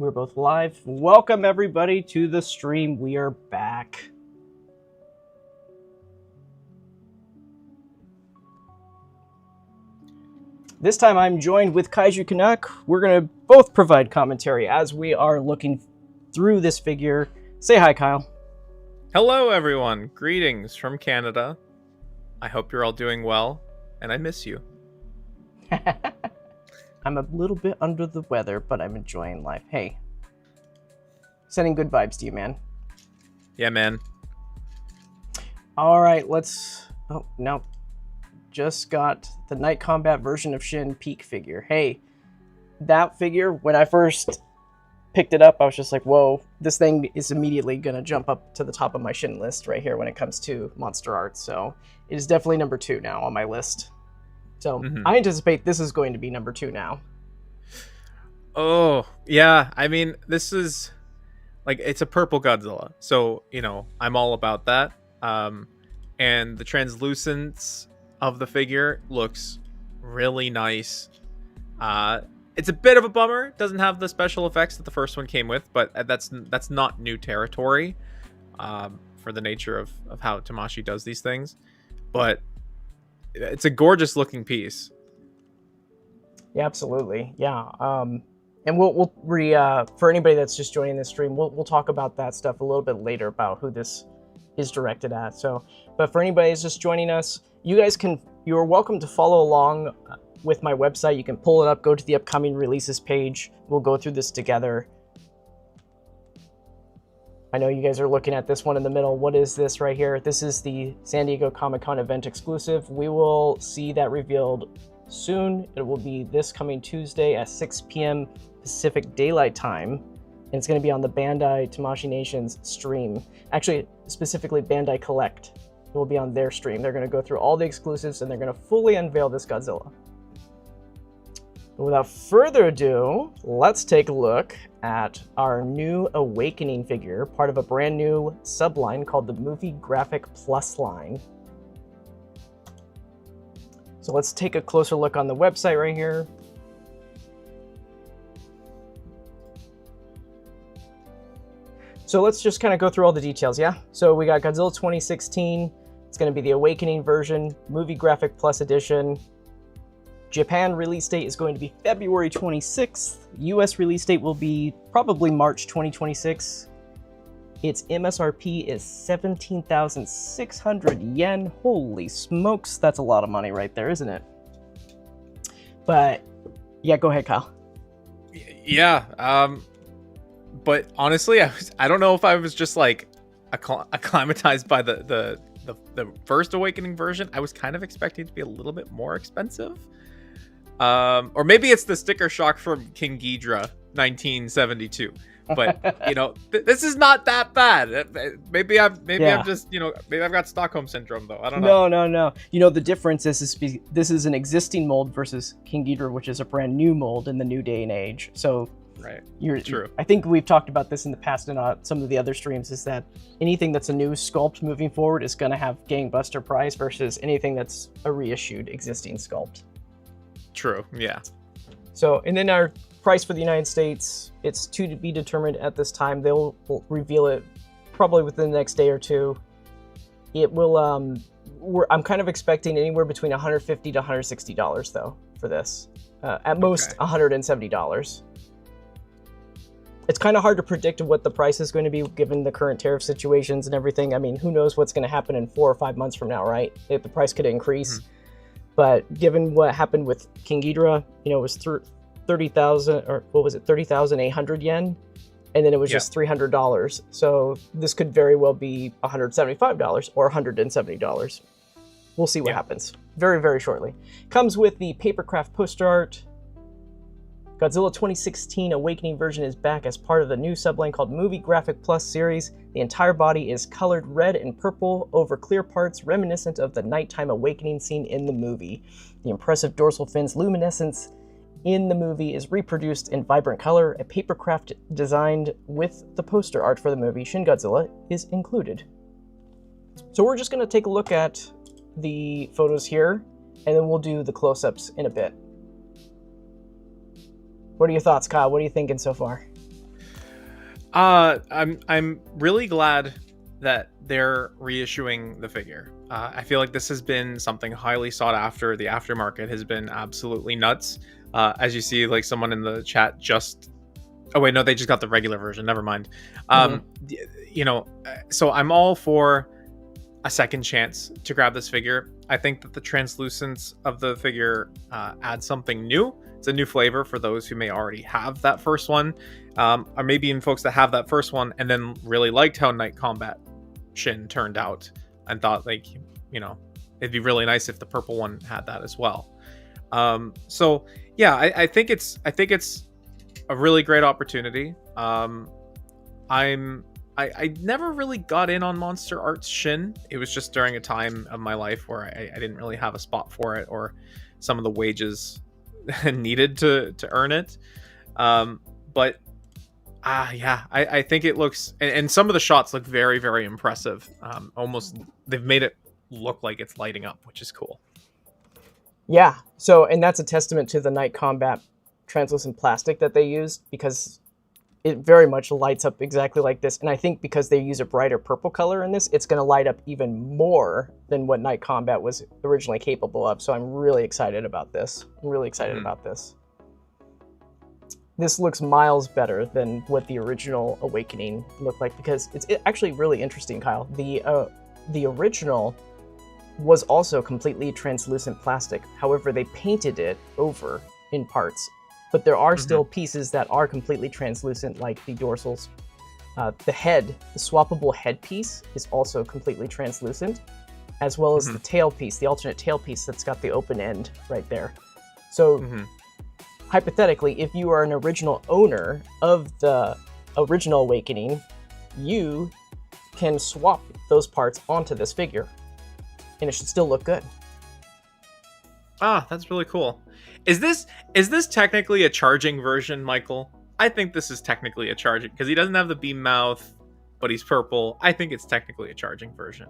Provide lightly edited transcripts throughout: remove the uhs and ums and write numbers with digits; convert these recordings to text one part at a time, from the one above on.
We're both live. Welcome everybody to the stream. We are back. This time I'm joined with Kaiju Canuck. We're going to both provide commentary as we are looking through this figure. Say hi, Kyle. Hello, everyone. Greetings from Canada. I hope you're all doing well, and I miss you. I'm a little bit under the weather, but I'm enjoying life. Hey, sending good vibes to you, man. Yeah, man. All right, let's... Oh, no. Just got the Night Combat version of Shin Peak figure. Hey, that figure, when I first picked it up, I was just like, whoa, this thing is immediately going to jump up to the top of my Shin list right here when it comes to Monster Arts. So it is definitely number 2 now on my list. So I anticipate this is going to be number 2 now. Oh, yeah. I mean, this is like, it's a purple Godzilla. So, you know, I'm all about that. And the translucence of the figure looks really nice. It's a bit of a bummer. It doesn't have the special effects that the first one came with, but that's not new territory for the nature of how Tamashii does these things. But it's a gorgeous looking piece. Yeah, absolutely. Yeah. And we'll for anybody that's just joining this stream, we'll talk about that stuff a little bit later about who this is directed at. So, but for anybody that's just joining us, you're welcome to follow along with my website. You can pull it up, go to the upcoming releases page. We'll go through this together. I know you guys are looking at this one in the middle. What is this right here? This is the San Diego Comic-Con event exclusive. We will see that revealed soon. It will be this coming Tuesday at 6 p.m. Pacific Daylight Time. And it's going to be on the Bandai Tamashii Nation's stream. Actually, specifically Bandai Collect. It will be on their stream. They're going to go through all the exclusives and they're going to fully unveil this Godzilla. But without further ado, let's take a look at our new Awakening figure, part of a brand new subline called the Movie Graphic Plus line. So let's take a closer look on the website right here. So let's just kind of go through all the details, yeah? So we got Godzilla 2016. It's going to be the Awakening version, Movie Graphic Plus edition. Japan release date is going to be February 26th. US release date will be probably March 2026. Its MSRP is 17,600 yen. Holy smokes, that's a lot of money right there, isn't it? But yeah, go ahead, Kyle. Yeah, but honestly, I don't know if I was just like acclimatized by the first Awakening version. I was kind of expecting it to be a little bit more expensive. Or maybe it's the sticker shock from King Ghidorah 1972. But you know, this is not that bad. Maybe I'm just, you know, maybe I've got Stockholm syndrome though. I don't know. No. You know, the difference is this is an existing mold versus King Ghidorah, which is a brand new mold in the new day and age. So right, true. I think we've talked about this in the past in some of the other streams. Is that anything that's a new sculpt moving forward is going to have gangbuster price versus anything that's a reissued existing sculpt. True. Yeah. So, and then our price for the United States, it's to be determined at this time. They'll reveal it probably within the next day or two. It will, I'm kind of expecting anywhere between $150 to $160 though for this. At most $170. It's kind of hard to predict what the price is going to be given the current tariff situations and everything. I mean, who knows what's going to happen in 4 or 5 months from now, right? If the price could increase. Mm-hmm. But given what happened with King Ghidorah, you know, it was 30,000, or what was it, 30,800 yen, and then it was just $300. So this could very well be $175 or $170. We'll see what happens very, very shortly. Comes with the papercraft poster art. Godzilla 2016 Awakening version is back as part of the new subline called Movie Graphic Plus series. The entire body is colored red and purple over clear parts reminiscent of the nighttime awakening scene in the movie. The impressive dorsal fin's luminescence in the movie is reproduced in vibrant color. A papercraft designed with the poster art for the movie Shin Godzilla is included. So we're just going to take a look at the photos here, and then we'll do the close-ups in a bit. What are your thoughts, Kyle? What are you thinking so far? I'm really glad that they're reissuing the figure. I feel like this has been something highly sought after. The aftermarket has been absolutely nuts. As you see, like someone in the chat just. Oh wait, no, they just got the regular version. Never mind. You know, so I'm all for a second chance to grab this figure. I think that the translucence of the figure adds something new. It's a new flavor for those who may already have that first one, or maybe even folks that have that first one and then really liked how Night Combat Shin turned out and thought, like, you know, it'd be really nice if the purple one had that as well. So yeah, I think it's a really great opportunity. I never really got in on MonsterArts Shin. It was just during a time of my life where I didn't really have a spot for it, or some of the wages needed to earn it. But yeah, I think it looks, and some of the shots look very, very impressive. Almost, they've made it look like it's lighting up, which is cool. Yeah, so, and that's a testament to the Night Combat translucent plastic that they used, because it very much lights up exactly like this. And I think because they use a brighter purple color in this, it's going to light up even more than what Night Combat was originally capable of. So I'm really excited about this. I'm really excited about this. This looks miles better than what the original Awakening looked like, because it's actually really interesting, Kyle. The original was also completely translucent plastic. However, they painted it over in parts. But there are still pieces that are completely translucent, like the dorsals. The head, the swappable head piece, is also completely translucent, as well as the tail piece, the alternate tail piece that's got the open end right there. So hypothetically, if you are an original owner of the original Awakening, you can swap those parts onto this figure, and it should still look good. Ah, that's really cool. Is this technically a charging version, Michael? I think this is technically a charging, because he doesn't have the beam mouth, but he's purple. I think it's technically a charging version.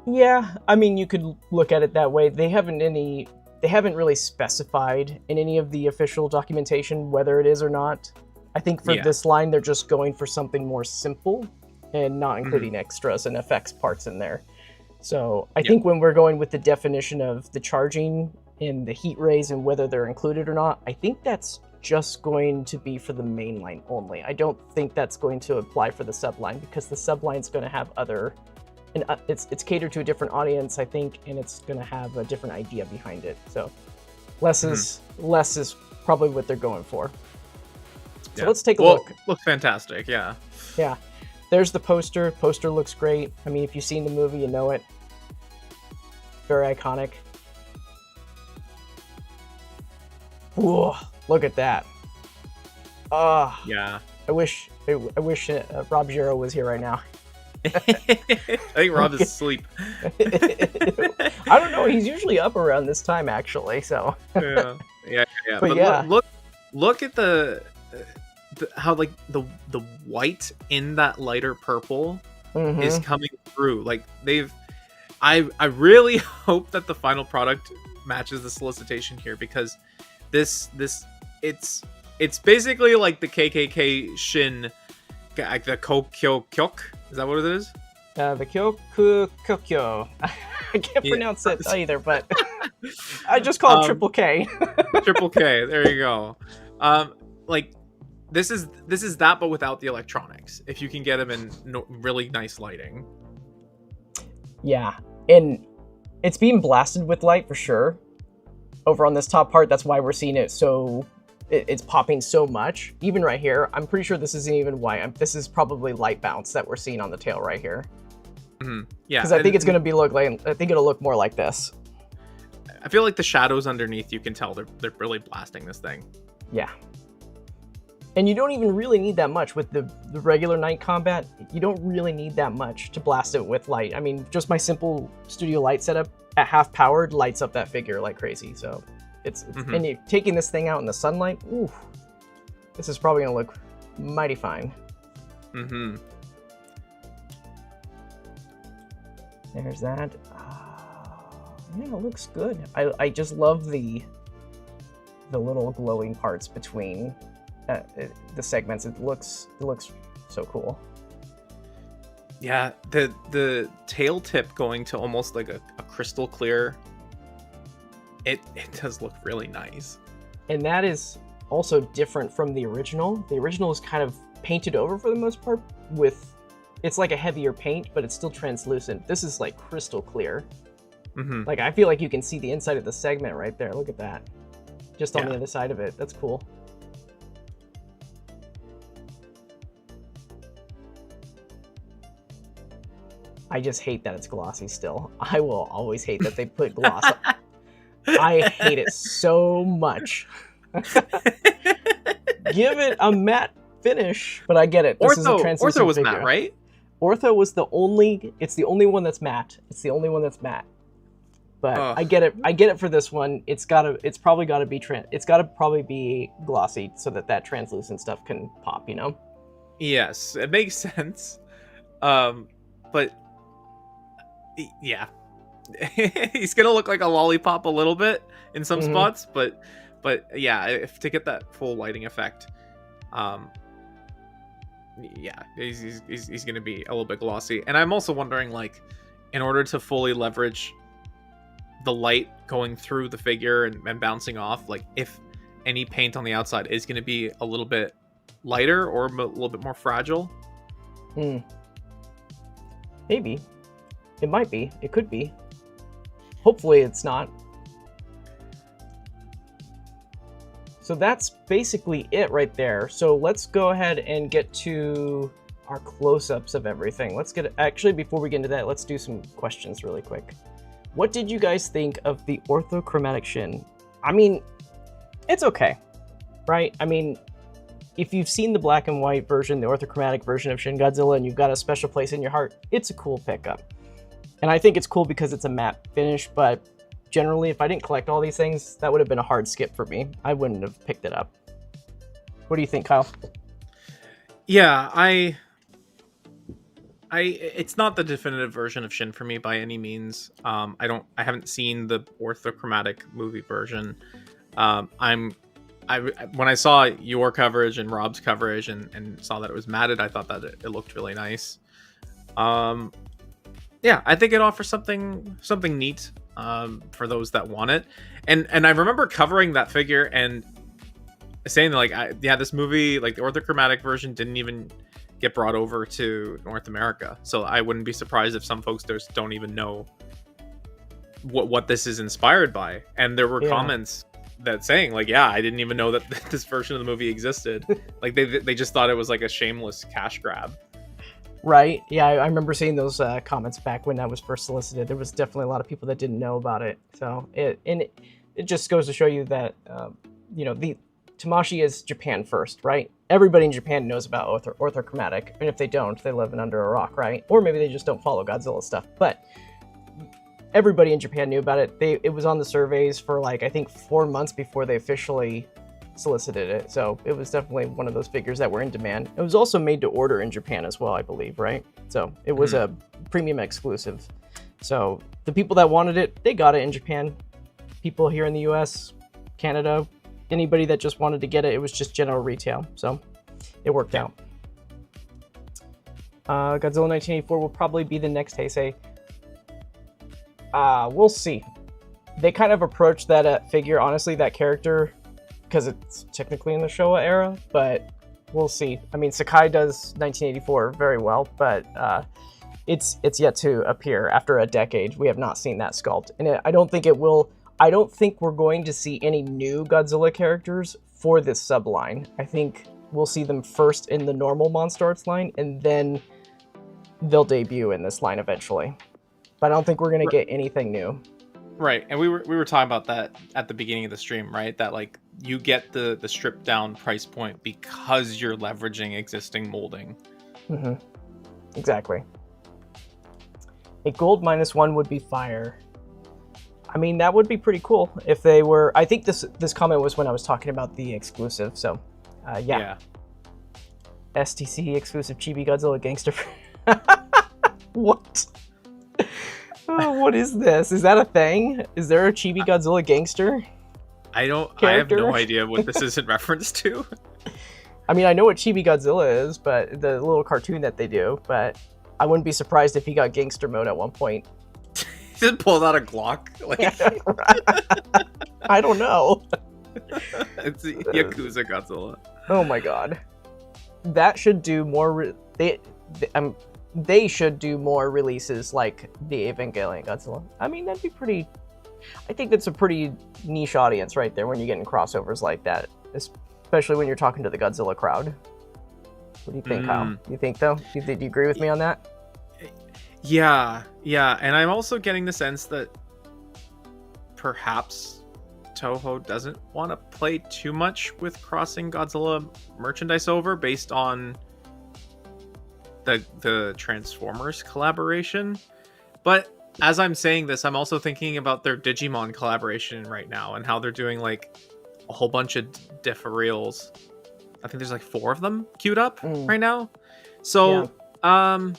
Yeah, I mean, you could look at it that way. They haven't really specified in any of the official documentation whether it is or not. I think for this line, they're just going for something more simple and not including extras and effects parts in there. So I think when we're going with the definition of the charging and the heat rays and whether they're included or not, I think that's just going to be for the main line only. I don't think that's going to apply for the subline, because the subline's going to have other, and it's catered to a different audience, I think, and it's going to have a different idea behind it. So less is probably what they're going for. So let's take a look. Looks fantastic, yeah. Yeah. There's the poster. Poster looks great. I mean, if you've seen the movie, you know it. Very iconic. Whoa, look at that. Yeah. I wish Rob Giro was here right now. I think Rob is asleep. I don't know. He's usually up around this time, actually. So. yeah. But yeah. Look at the how, like, the white in that lighter purple is coming through. Like, I really hope that the final product matches the solicitation here, because it's basically like the KKK Shin, like the Kokyo-kyok. Is that what it is? The Kyoku-kyokyo. I can't pronounce it either, but I just call it Triple K. Triple K. There you go. Like, this is that, but without the electronics. If you can get them in really nice lighting. Yeah, and it's being blasted with light for sure. Over on this top part, that's why we're seeing it so it's popping so much. Even right here, I'm pretty sure this isn't even white. This is probably light bounce that we're seeing on the tail right here. Yeah, because I think it's going to be I think it'll look more like this. I feel like the shadows underneath, you can tell they're really blasting this thing. Yeah. And you don't even really need that much with the regular Night Combat. You don't really need that much to blast it with light. I mean, just my simple studio light setup at half powered lights up that figure like crazy. So it's and you're taking this thing out in the sunlight. Ooh, this is probably gonna look mighty fine. There's that. Yeah, it looks good. I just love the little glowing parts between the segments. It looks so cool. Yeah, the tail tip going to almost like a crystal clear. It does look really nice. And that is also different from the original. The original is kind of painted over for the most part it's like a heavier paint, but it's still translucent. This is like crystal clear. Mm-hmm. Like I feel like you can see the inside of the segment right there. Look at that. Just on the other side of it. That's cool. I just hate that it's glossy still. I will always hate that they put gloss on. I hate it so much. Give it a matte finish, but I get it. This is a translucent Ortho was figure. matte, right? Ortho was it's the only one that's matte. It's the only one that's matte. But I get it for this one. It's probably gotta be glossy so that translucent stuff can pop, you know? Yes, it makes sense. But yeah. He's gonna look like a lollipop a little bit in some spots, but yeah, if to get that full lighting effect, yeah, he's gonna be a little bit glossy. And I'm also wondering, like, in order to fully leverage the light going through the figure and bouncing off, like if any paint on the outside is gonna be a little bit lighter or a little bit more fragile. Maybe. It might be. It could be. Hopefully it's not. So that's basically it right there. So let's go ahead and get to our close-ups of everything. Actually, before we get into that, let's do some questions really quick. What did you guys think of the orthochromatic Shin? I mean, it's okay, right? I mean, if you've seen the black and white version, the orthochromatic version of Shin Godzilla, and you've got a special place in your heart, it's a cool pickup. And I think it's cool because it's a matte finish, but generally, if I didn't collect all these things, that would have been a hard skip for me. I wouldn't have picked it up. What do you think, Kyle? Yeah, it's not the definitive version of Shin for me by any means. I haven't seen the orthochromatic movie version. When I saw your coverage and Rob's coverage and saw that it was matted, I thought that it looked really nice. Yeah, I think it offers something neat for those that want it. And I remember covering that figure and saying like, this movie, like the orthochromatic version, didn't even get brought over to North America. So I wouldn't be surprised if some folks just don't even know what this is inspired by. And there were comments that saying like, yeah, I didn't even know that this version of the movie existed. Like they just thought it was like a shameless cash grab. Right. Yeah, I remember seeing those comments back when that was first solicited. There was definitely a lot of people that didn't know about it. So it just goes to show you that the Tamashii is Japan first, right? Everybody in Japan knows about orthochromatic, and if they don't, they live under a rock, right? Or maybe they just don't follow Godzilla stuff. But everybody in Japan knew about it. It was on the surveys for like I think 4 months before they officially solicited it. So it was definitely one of those figures that were in demand. It was also made to order in Japan as well, I believe, right? So it was a premium exclusive. So the people that wanted it, they got it in Japan. People here in the US, Canada, anybody that just wanted to get it, it was just general retail. So it worked out. Godzilla 1984 will probably be the next Heisei. We'll see. They kind of approached that figure, honestly, that character, because it's technically in the Showa era, but we'll see. I mean, Sakai does 1984 very well, but it's yet to appear after a decade. We have not seen that sculpt, and I don't think it will. I don't think we're going to see any new Godzilla characters for this subline. I think we'll see them first in the normal MonsterArts line, and then they'll debut in this line eventually. But I don't think we're going to get anything new. Right, and we were talking about that at the beginning of the stream, right? That like you get the stripped down price point because you're leveraging existing molding. Mm-hmm. Exactly. A gold -1 would be fire. I mean, that would be pretty cool if they were. I think this comment was when I was talking about the exclusive. So, yeah. STC exclusive Chibi Godzilla Gangster. What? What is this? Is that a thing? Is there a Chibi Godzilla Gangster? I have no idea what this is in reference to. I mean, I know what Chibi Godzilla is, but the little cartoon that they do, but I wouldn't be surprised if he got gangster mode at one point. He just pulled out a Glock. Like, I don't know. it's Yakuza Godzilla. Oh my god. That should do more. They should do more releases like the Evangelion Godzilla. I mean, that'd be pretty. I think that's a pretty niche audience right there when you're getting crossovers like that, especially when you're talking to the Godzilla crowd. What do you think, Kyle? You think, though? Do you agree with me on that? Yeah. And I'm also getting the sense that perhaps Toho doesn't want to play too much with crossing Godzilla merchandise over based on the Transformers collaboration. But as I'm saying this, I'm also thinking about their Digimon collaboration right now and how they're doing like a whole bunch of differentials. I think there's like 4 of them queued up right now. So, I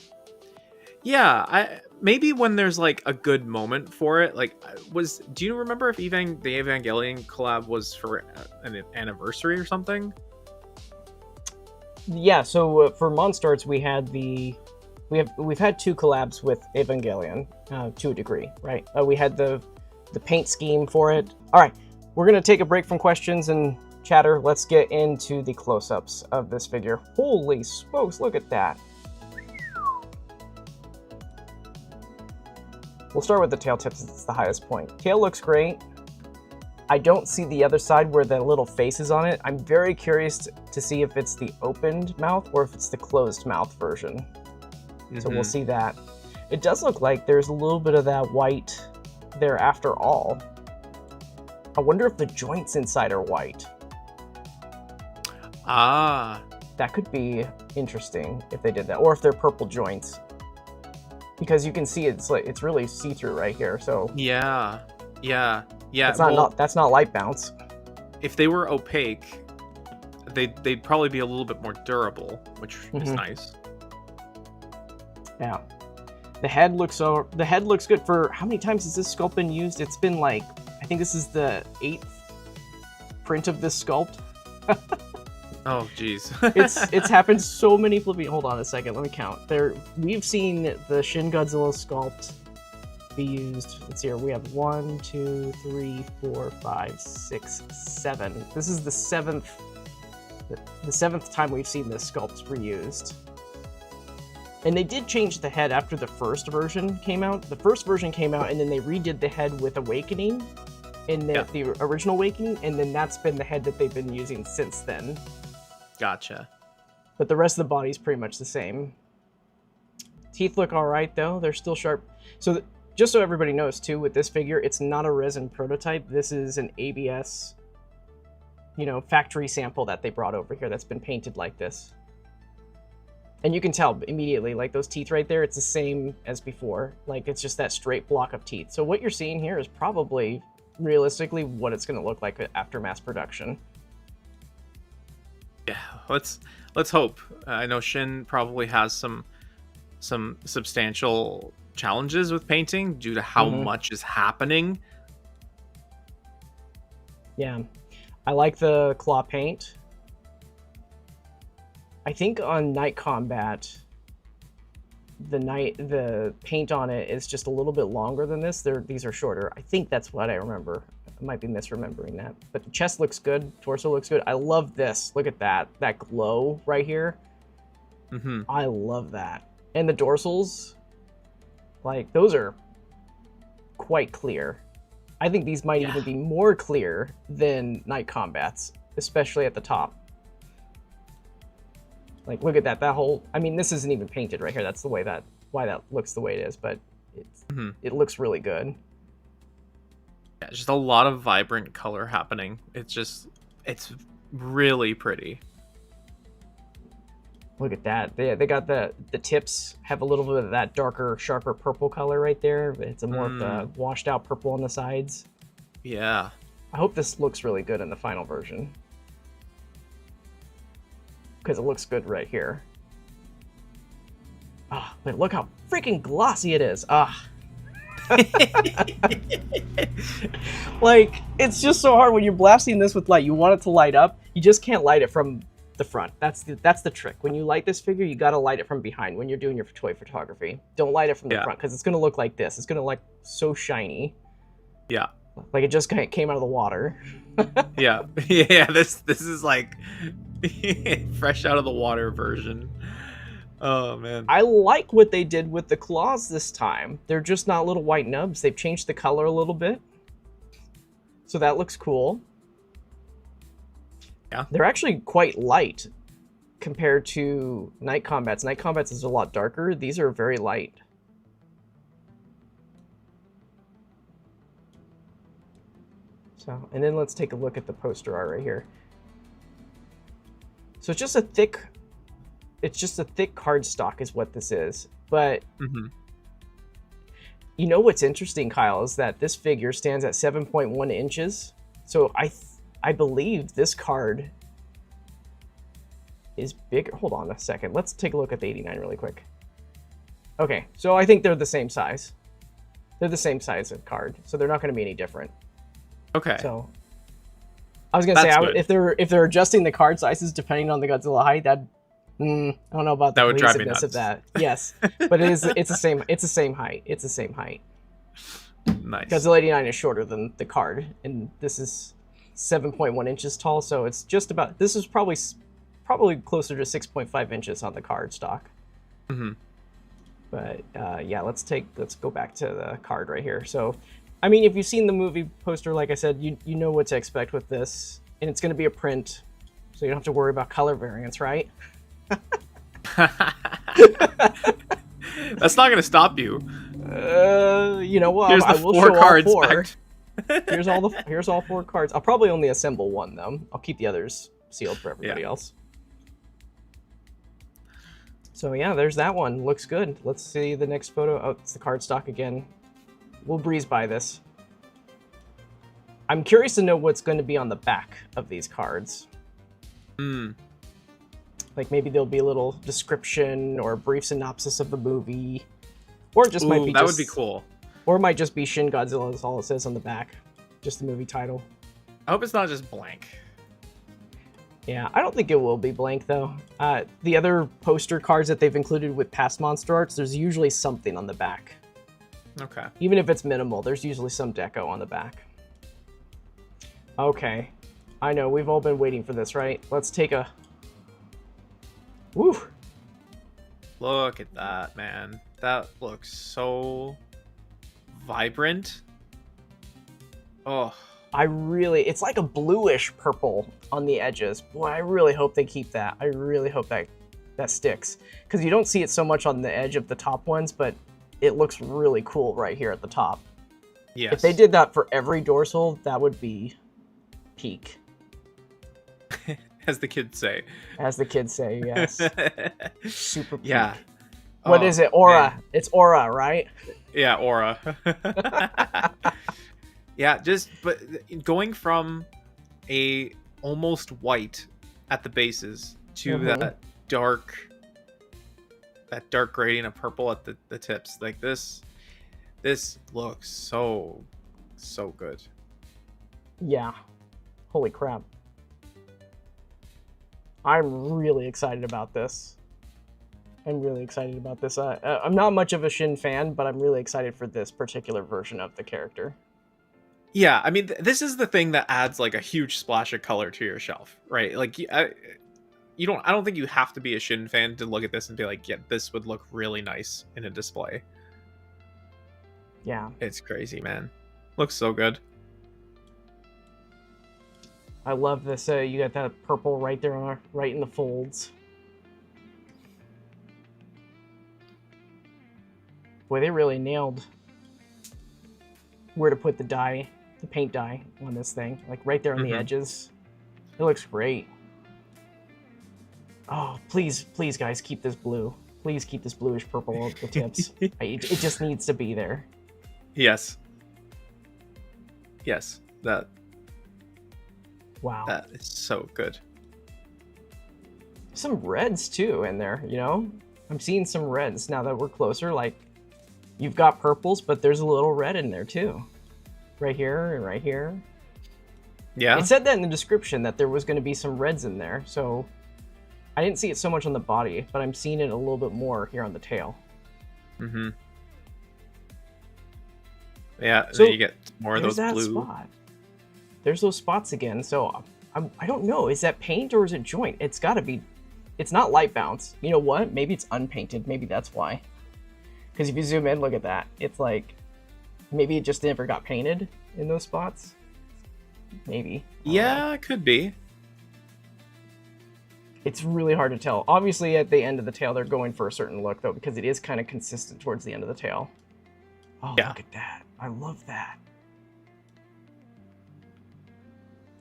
maybe when there's like a good moment for it, like do you remember if the Evangelion collab was for an anniversary or something? Yeah, so for MonsterArts we've had 2 collabs with Evangelion to a degree, right? We had the paint scheme for it. All right, we're gonna take a break from questions and chatter. Let's get into the close-ups of this figure. Holy smokes, look at that. We'll start with the tail tips. It's the highest point. Tail looks great. I don't see the other side where the little face is on it. I'm very curious to see if it's the opened mouth or if it's the closed mouth version. So we'll see that. It does look like there's a little bit of that white there after all. I wonder if the joints inside are white. That could be interesting if they did that, or if they're purple joints. Because you can see it's really see-through right here. So yeah. That's not light bounce. If they were opaque, they'd probably be a little bit more durable, which is nice. Yeah. The head looks good. For how many times has this sculpt been used? It's been like, I think this is the 8th print of this sculpt. Oh, geez. it's happened so many flipping. Hold on a second, let me count. We've seen the Shin Godzilla sculpt be used. Let's see here. We have 1, 2, 3, 4, 5, 6, 7. This is the 7th. The 7th time we've seen this sculpt reused. And they did change the head after the first version came out. The first version came out, and then they redid the head with Awakening in the original Awakening, and then that's been the head that they've been using since then. Gotcha. But the rest of the body's pretty much the same. Teeth look all right, though. They're still sharp. So just so everybody knows, too, with this figure, it's not a resin prototype. This is an ABS, factory sample that they brought over here that's been painted like this. And you can tell immediately, like those teeth right there, it's the same as before. Like, it's just that straight block of teeth. So what you're seeing here is probably, realistically, what it's going to look like after mass production. Yeah, let's hope. I know Shin probably has some substantial challenges with painting due to how much is happening. Yeah, I like the claw paint. I think on Night Combat, the paint on it is just a little bit longer than this. These are shorter. I think that's what I remember. I might be misremembering that. But the chest looks good. Torso looks good. I love this. Look at that. That glow right here. I love that. And the dorsals, like, those are quite clear. I think these might even be more clear than Night Combat's, especially at the top. Like, look at that. That whole... I mean, this isn't even painted right here. That's why that looks the way it is, but it looks really good. Yeah, just a lot of vibrant color happening. It's really pretty. Look at that. They got the tips have a little bit of that darker, sharper purple color right there. It's a more of the washed out purple on the sides. Yeah. I hope this looks really good in the final version. Because it looks good right here. But look how freaking glossy it is. Like, it's just so hard when you're blasting this with light. You want it to light up. You just can't light it from the front. That's the trick. When you light this figure, you got to light it from behind when you're doing your toy photography. Don't light it from the front because it's going to look like this. It's going to look so shiny. Yeah. Like it just came out of the water. Yeah. Yeah, this is like fresh out of the water version. Oh man. I like what they did with the claws this time. They're just not little white nubs. They've changed the color a little bit. So that looks cool. Yeah. They're actually quite light compared to Night Combats. Night Combats is a lot darker. These are very light. So, and then let's take a look at the poster art right here. So it's just a thick cardstock is what this is. But you know what's interesting, Kyle, is that this figure stands at 7.1 inches. So I believe this card is bigger. Hold on a second. Let's take a look at the 89 really quick. Okay, so I think they're the same size. They're the same size of card, so they're not going to be any different. Okay. So I was going to say, if they're adjusting the card sizes depending on the Godzilla height, that I don't know about the that would drive me cohesiveness nuts. of that. Yes, but it's the same height. It's the same height. Nice. Godzilla 89 is shorter than the card, and this is 7.1 inches tall, so it's just about. This is probably closer to 6.5 inches on the card stock. But yeah, let's go back to the card right here. So, I mean, if you've seen the movie poster, like I said, you know what to expect with this, and it's going to be a print, so you don't have to worry about color variance, right? That's not going to stop you. You know what? Here's I the will four show cards all four. back. Here's all 4 cards. I'll probably only assemble one though. I'll keep the others sealed for everybody else. So yeah, there's that one. Looks good. Let's see the next photo. Oh, it's the card stock again. We'll breeze by this. I'm curious to know what's going to be on the back of these cards. Like maybe there'll be a little description or a brief synopsis of the movie, or it just might be that would be cool. Or it might just be Shin Godzilla is all it says on the back, just the movie title. I hope it's not just blank. Yeah, I don't think it will be blank though. The other poster cards that they've included with past Monster Arts, there's usually something on the back. Okay. Even if it's minimal, there's usually some deco on the back. Okay. I know, we've all been waiting for this, right? Let's take a... Woo! Look at that, man. That looks so vibrant. Oh. It's like a bluish purple on the edges. Boy, I really hope they keep that. I really hope that sticks. Because you don't see it so much on the edge of the top ones, but it looks really cool right here at the top. Yes. If they did that for every dorsal, that would be peak. As the kids say. As the kids say, yes. Super peak. Yeah. What is it? Aura. Man. It's Aura, right? Yeah, Aura. Yeah, but going from a almost white at the bases to that dark gradient of purple at the tips, like this looks so good. Yeah. Holy crap. I'm really excited about this. I'm not much of a Shin fan, but I'm really excited for this particular version of the character. Yeah, I mean, this is the thing that adds like a huge splash of color to your shelf, right? Like, I don't think you have to be a Shin fan to look at this and be like, yeah, this would look really nice in a display. Yeah. It's crazy, man. Looks so good. I love this. You got that purple right there, right in the folds. Boy, they really nailed where to put the dye, the paint dye on this thing. Like right there on the edges. It looks great. Oh, please, guys, keep this blue. Please keep this bluish purple on the tips. It just needs to be there. Yes. Yes, Wow. That is so good. Some reds too in there, you know? I'm seeing some reds now that we're closer. Like, you've got purples, but there's a little red in there too. Right here and right here. Yeah. It said that in the description that there was going to be some reds in there, so I didn't see it so much on the body, but I'm seeing it a little bit more here on the tail. Mm-hmm. Yeah, So then you get more of there's those that blue. spot. There's those spots again. So I don't know. Is that paint or is it joint? It's got to be. It's not light bounce. You know what? Maybe it's unpainted. Maybe that's why. Because if you zoom in, look at that. It's like maybe it just never got painted in those spots. Maybe. Yeah, it could be. It's really hard to tell. Obviously, at the end of the tail, they're going for a certain look, though, because it is kind of consistent towards the end of the tail. Oh, Yeah. look at that. I love that.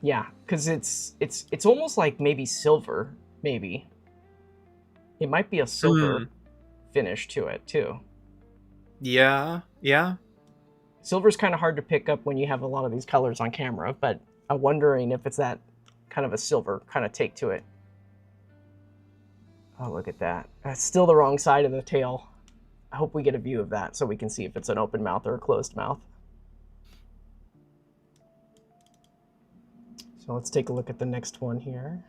Yeah, because it's almost like maybe silver, maybe. It might be a silver finish to it, too. Yeah, yeah. Silver's kind of hard to pick up when you have a lot of these colors on camera, but I'm wondering if it's that kind of a silver kind of take to it. Oh, look at that. That's still the wrong side of the tail. I hope we get a view of that so we can see if it's an open mouth or a closed mouth. So let's take a look at the next one here.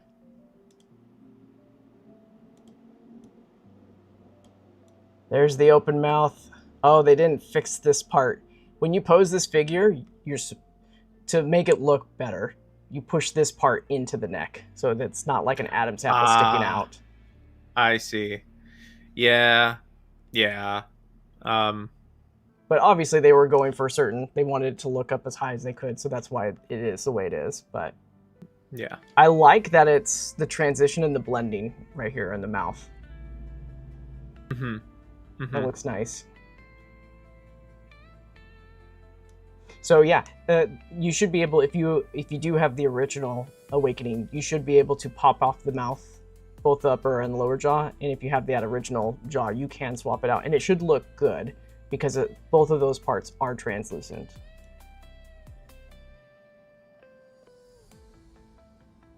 There's the open mouth. Oh, they didn't fix this part. When you pose this figure, to make it look better, you push this part into the neck so that it's not like an Adam's apple sticking out. I see. Yeah. Yeah. But obviously they were going for they wanted it to look up as high as they could, so that's why it is the way it is. But yeah. I like that it's the transition and the blending right here in the mouth. Mm-hmm. Mm-hmm. That looks nice. So yeah, you should be able, if you do have the original Awakening, you should be able to pop off the mouth, both the upper and lower jaw. And if you have that original jaw, you can swap it out, and it should look good because both of those parts are translucent.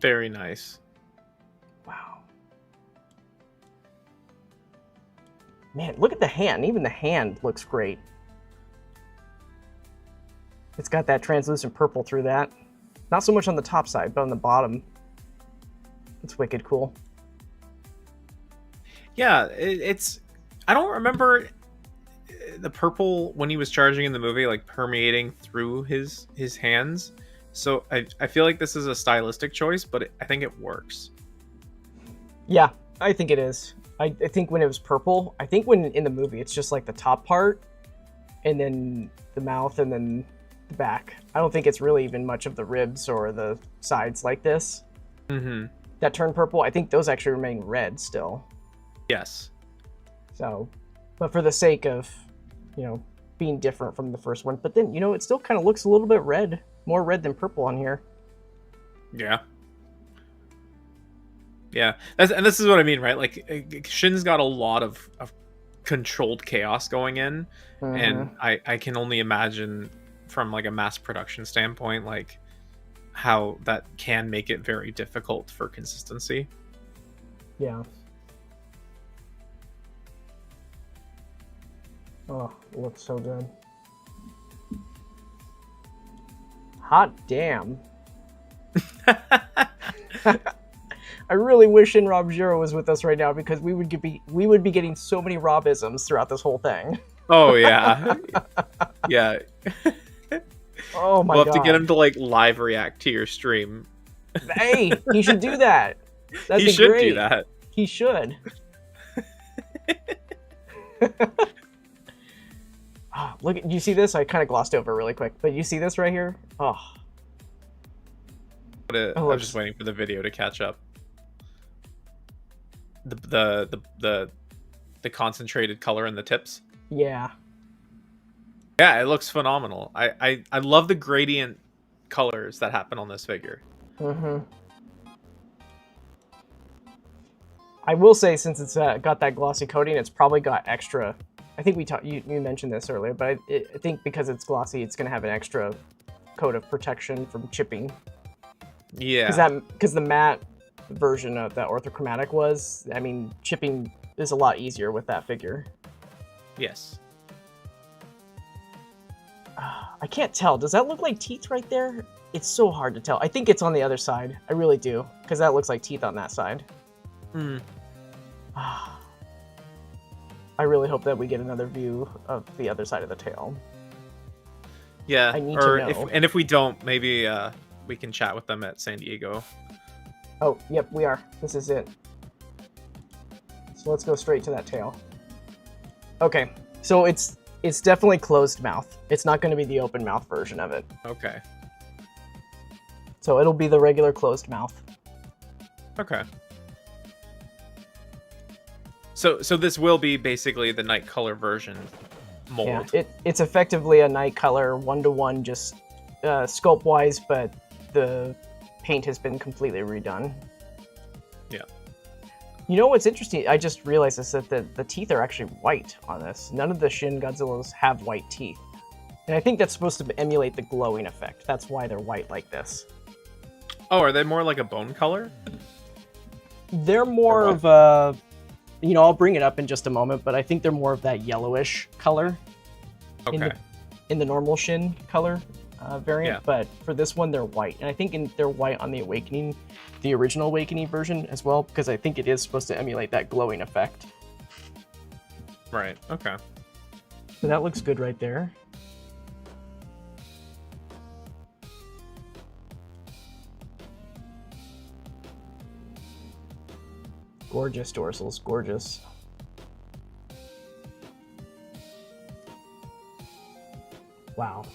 Very nice. Wow. Man, look at the hand. Even the hand looks great. It's got that translucent purple through that. Not so much on the top side, but on the bottom. It's wicked cool. Yeah, it's... I don't remember the purple when he was charging in the movie, like, permeating through his hands. So I feel like this is a stylistic choice, but I think it works. Yeah, I think it is. I think when it was purple, I think when in the movie, it's just like the top part, and then the mouth, and then the back. I don't think it's really even much of the ribs or the sides like this. Mm-hmm. That turn purple, I think those actually remain red still. Yes. So, but for the sake of, being different from the first one, but then, it still kind of looks a little bit red, more red than purple on here. Yeah. Yeah. And this is what I mean, right? Like, Shin's got a lot of controlled chaos going in, and I can only imagine from, like, a mass production standpoint, like, how that can make it very difficult for consistency. Yeah. Oh, it looks so good. Hot damn. I really wish Rob Giro was with us right now, because we would be getting so many Robisms throughout this whole thing. Oh yeah. Yeah. Oh my god. We'll have to get him to, like, live react to your stream. Hey, he should do that. That'd he be should great. do that. He should. Oh, look, you see this? I kind of glossed over really quick, but you see this right here? Oh. I'm just waiting for the video to catch up. The concentrated color in the tips. Yeah. Yeah, it looks phenomenal. I love the gradient colors that happen on this figure. Mm-hmm. I will say, since it's got that glossy coating, it's probably got extra. I think you mentioned this earlier, but I think because it's glossy, it's going to have an extra coat of protection from chipping. Yeah. Because the matte version of that orthochromatic was, chipping is a lot easier with that figure. Yes. I can't tell. Does that look like teeth right there? It's so hard to tell. I think it's on the other side. I really do, because that looks like teeth on that side. Mm. I really hope that we get another view of the other side of the tail. Yeah, I need or to know. if we don't, maybe we can chat with them at San Diego. Oh, yep, we are. This is it. So let's go straight to that tail. Okay, so it's definitely closed mouth. It's not going to be the open mouth version of it. Okay. So it'll be the regular closed mouth. Okay. So this will be basically the night color version mold. Yeah, it's effectively a night color 1-to-1, just sculpt wise, but the paint has been completely redone. Yeah. You know what's interesting? I just realized this, that the teeth are actually white on this. None of the Shin Godzillas have white teeth. And I think that's supposed to emulate the glowing effect. That's why they're white like this. Oh, are they more like a bone color? They're more of a... You know, I'll bring it up in just a moment, but I think they're more of that yellowish color. Okay. In the normal Shin color variant, Yeah. but for this one, they're white. And I think they're white on the Awakening, the original Awakening version as well, because I think it is supposed to emulate that glowing effect. Right, okay. So that looks good right there. Gorgeous dorsals, gorgeous. Wow.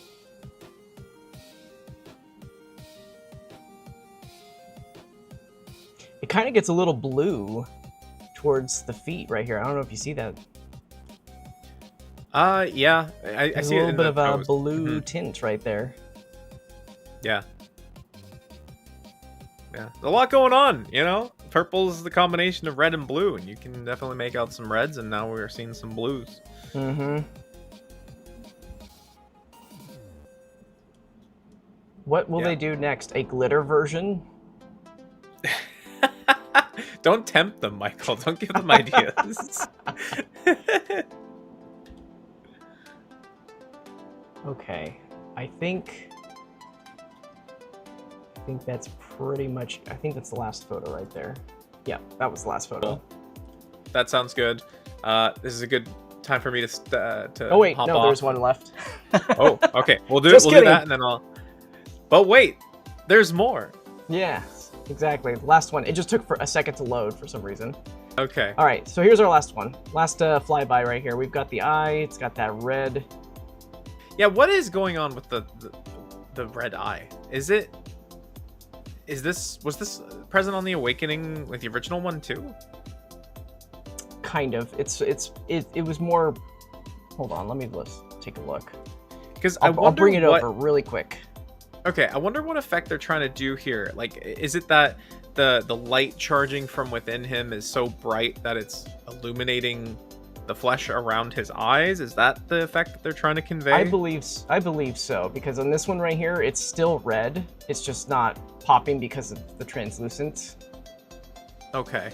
It kind of gets a little blue towards the feet right here. I don't know if you see that. Yeah, I There's see a it little in bit the of a pose. blue tint right there. Yeah. Yeah, a lot going on, you know? Purple's the combination of red and blue, and you can definitely make out some reds, and now we're seeing some blues. Mm-hmm. What will they do next? A glitter version? Don't tempt them, Michael. Don't give them ideas. Okay. I think that's pretty much... I think that's the last photo right there. Yeah, that was the last photo. Cool. That sounds good. This is a good time for me to Oh wait, hop no, off. there's one left. Oh, okay. We'll do Just do kidding. that, and then I'll... But wait, there's more. Yeah, exactly. The last one. It just took for a second to load for some reason. Okay. All right, so here's our last one. Last flyby right here. We've got the eye. It's got that red. Yeah, what is going on with the red eye? Was this present on the Awakening, like the original one too? Kind of. It was more... Hold on, let's take a look. Because I'll bring it over really quick. Okay, I wonder what effect they're trying to do here. Like, is it that the light charging from within him is so bright that it's illuminating the flesh around his eyes? Is that the effect that they're trying to convey? I believe so, because on this one right here, it's still red. It's just not popping because of the translucent. Okay.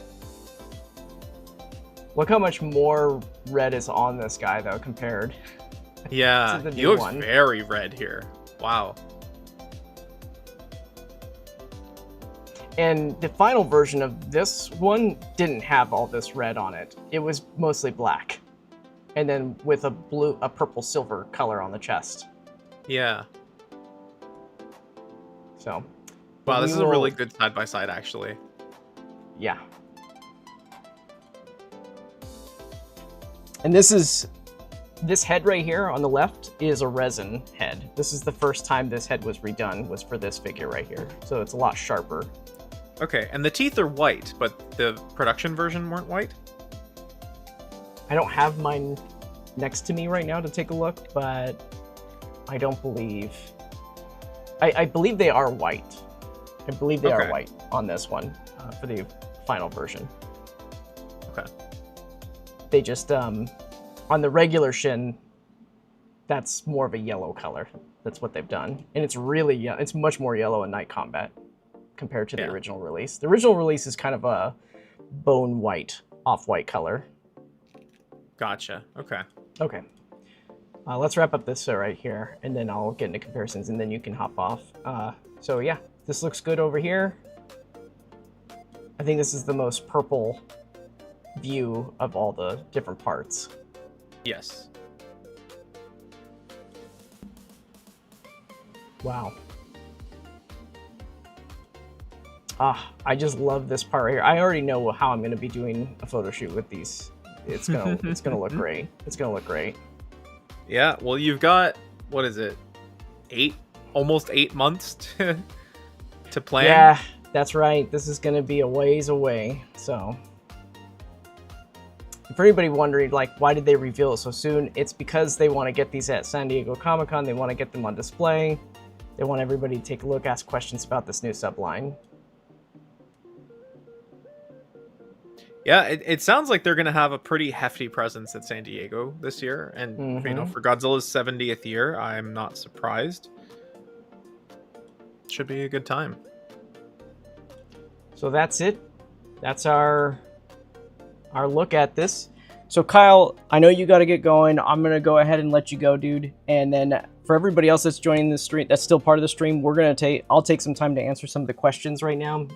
Look how much more red is on this guy, though, compared Yeah, to the he new looks one. very red here. Wow. And the final version of this one didn't have all this red on it. It was mostly black. And then with a purple silver color on the chest. Yeah. So. Wow, this is a really good side-by-side, actually. Yeah. And this head right here on the left is a resin head. This is the first time this head was redone, was for this figure right here. So it's a lot sharper. Okay, and the teeth are white, but the production version weren't white? I don't have mine next to me right now to take a look, but I don't believe... I believe they are white. I believe they are white on this one for the final version. Okay. They just, on the regular Shin, that's more of a yellow color. That's what they've done. And it's really, it's much more yellow in Night Combat compared to the original release. The original release is kind of a bone white, off-white color. Gotcha. Okay. Okay. Let's wrap up this right here, and then I'll get into comparisons, and then you can hop off. So yeah, this looks good over here. I think this is the most purple view of all the different parts. Yes. Wow. I just love this part right here. I already know how I'm going to be doing a photo shoot with these. It's gonna look great. It's gonna look great. Yeah. Well, you've got, what is it, almost 8 months to plan. Yeah, that's right. This is gonna be a ways away. So, for anybody wondering, like, why did they reveal it so soon? It's because they want to get these at San Diego Comic-Con. They want to get them on display. They want everybody to take a look, ask questions about this new subline. Yeah, it sounds like they're going to have a pretty hefty presence at San Diego this year. And, you know, for Godzilla's 70th year, I'm not surprised. Should be a good time. So that's it. That's our look at this. So Kyle, I know you got to get going. I'm going to go ahead and let you go, dude. And then for everybody else that's joining the stream, that's still part of the stream, I'll take some time to answer some of the questions right now.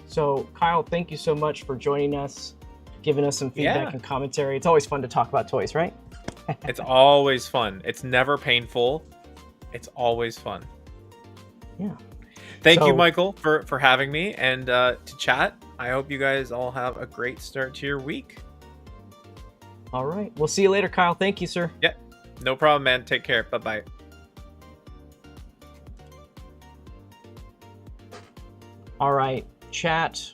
So, Kyle, thank you so much for joining us, giving us some feedback and commentary. It's always fun to talk about toys, right? It's always fun. It's never painful. It's always fun. Yeah. Thank you, Michael, for having me and to chat. I hope you guys all have a great start to your week. All right. We'll see you later, Kyle. Thank you, sir. Yeah. No problem, man. Take care. Bye-bye. All right. Chat.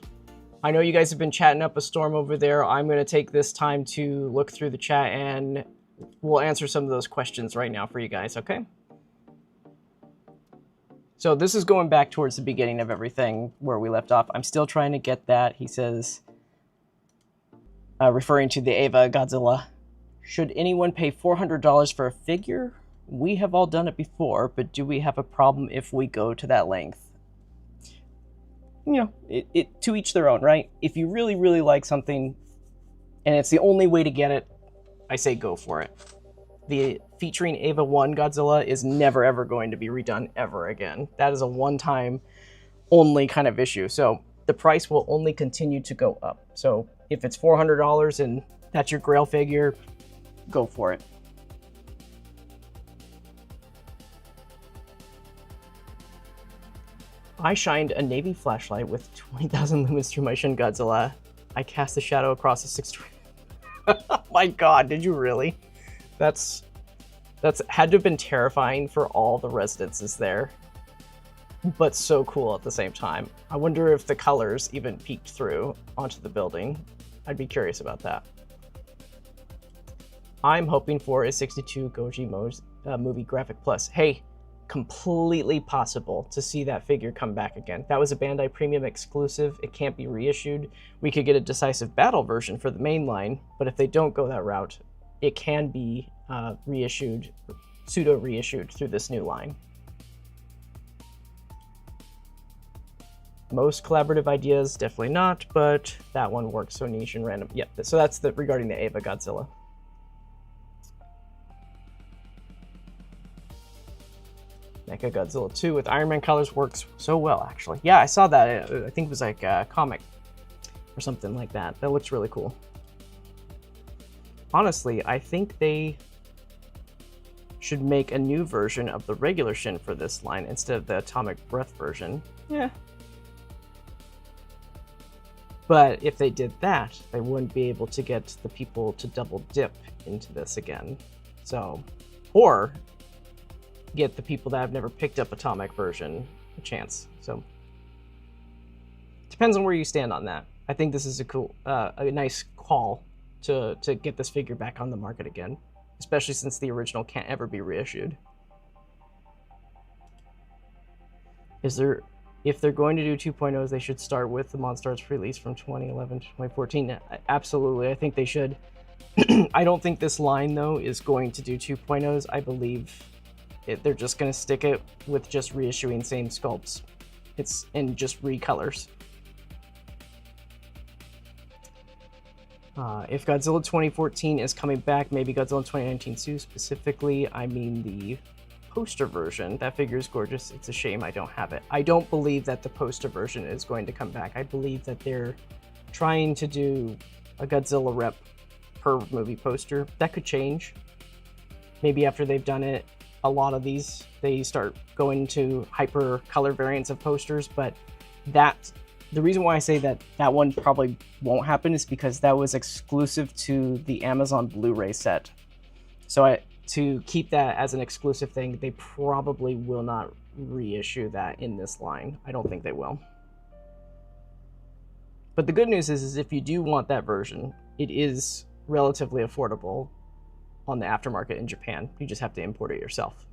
I know you guys have been chatting up a storm over there. I'm going to take this time to look through the chat and we'll answer some of those questions right now for you guys, okay? So this is going back towards the beginning of everything where we left off. I'm still trying to get that. He says, referring to the Eva Godzilla, should anyone pay $400 for a figure? We have all done it before, but do we have a problem if we go to that length? You know, it to each their own, right? If you really, really like something and it's the only way to get it, I say go for it. The featuring Eva 1 Godzilla is never, ever going to be redone ever again. That is a one-time only kind of issue. So the price will only continue to go up. So if it's $400 and that's your Grail figure, go for it. I shined a navy flashlight with 20,000 lumens through my Shin Godzilla. I cast a shadow across the 6 Oh my god, did you really? That's had to have been terrifying for all the residences there. But so cool at the same time. I wonder if the colors even peeked through onto the building. I'd be curious about that. I'm hoping for a 62 Goji movie graphic plus. Hey, completely possible to see that figure come back again. That was a Bandai Premium exclusive. It can't be reissued. We could get a Decisive Battle version for the main line, but if they don't go that route, it can be reissued, pseudo-reissued through this new line. Most collaborative ideas, definitely not, but that one works so niche and random. Yep, so that's regarding the Eva Godzilla. Mecha Godzilla 2 with Iron Man colors works so well, actually. Yeah, I saw that. I think it was like a comic or something like that. That looks really cool. Honestly, I think they should make a new version of the regular Shin for this line instead of the Atomic Breath version. Yeah. But if they did that, they wouldn't be able to get the people to double dip into this again. So, or get the people that have never picked up Atomic version a chance. So, depends on where you stand on that. I think this is a cool, a nice call to get this figure back on the market again, especially since the original can't ever be reissued. If they're going to do 2.0s, they should start with the MonsterArts release from 2011 to 2014. Absolutely, I think they should. I don't think this line, though, is going to do 2.0s. I believe they're just going to stick it with just reissuing same sculpts. And just recolors. If Godzilla 2014 is coming back, maybe Godzilla 2019 too. Specifically, I mean the poster version. That figure is gorgeous. It's a shame I don't have it. I don't believe that the poster version is going to come back. I believe that they're trying to do a Godzilla rep per movie poster. That could change. Maybe after they've done it, a lot of these, they start going to hyper color variants of posters, but the reason why I say that that one probably won't happen is because that was exclusive to the Amazon Blu-ray set. So to keep that as an exclusive thing, they probably will not reissue that in this line. I don't think they will. But the good news is if you do want that version, it is relatively affordable on the aftermarket in Japan. You just have to import it yourself.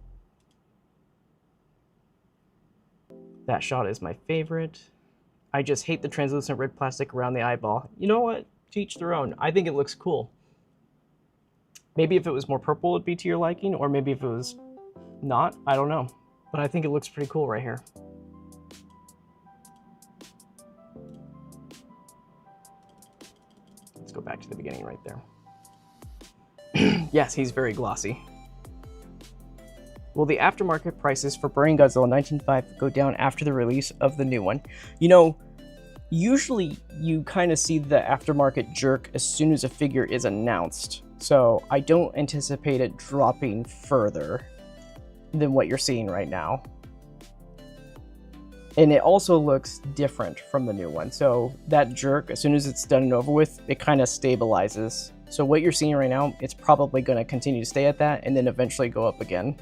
That shot is my favorite. I just hate the translucent red plastic around the eyeball. You know what? To each their own. I think it looks cool. Maybe if it was more purple, it'd be to your liking, or maybe if it was not, I don't know. But I think it looks pretty cool right here. Let's go back to the beginning right there. Yes, he's very glossy. Will the aftermarket prices for Burning Godzilla 1905 go down after the release of the new one? You know, usually you kind of see the aftermarket jerk as soon as a figure is announced. So I don't anticipate it dropping further than what you're seeing right now. And it also looks different from the new one. So that jerk, as soon as it's done and over with, it kind of stabilizes. So what you're seeing right now, it's probably going to continue to stay at that and then eventually go up again.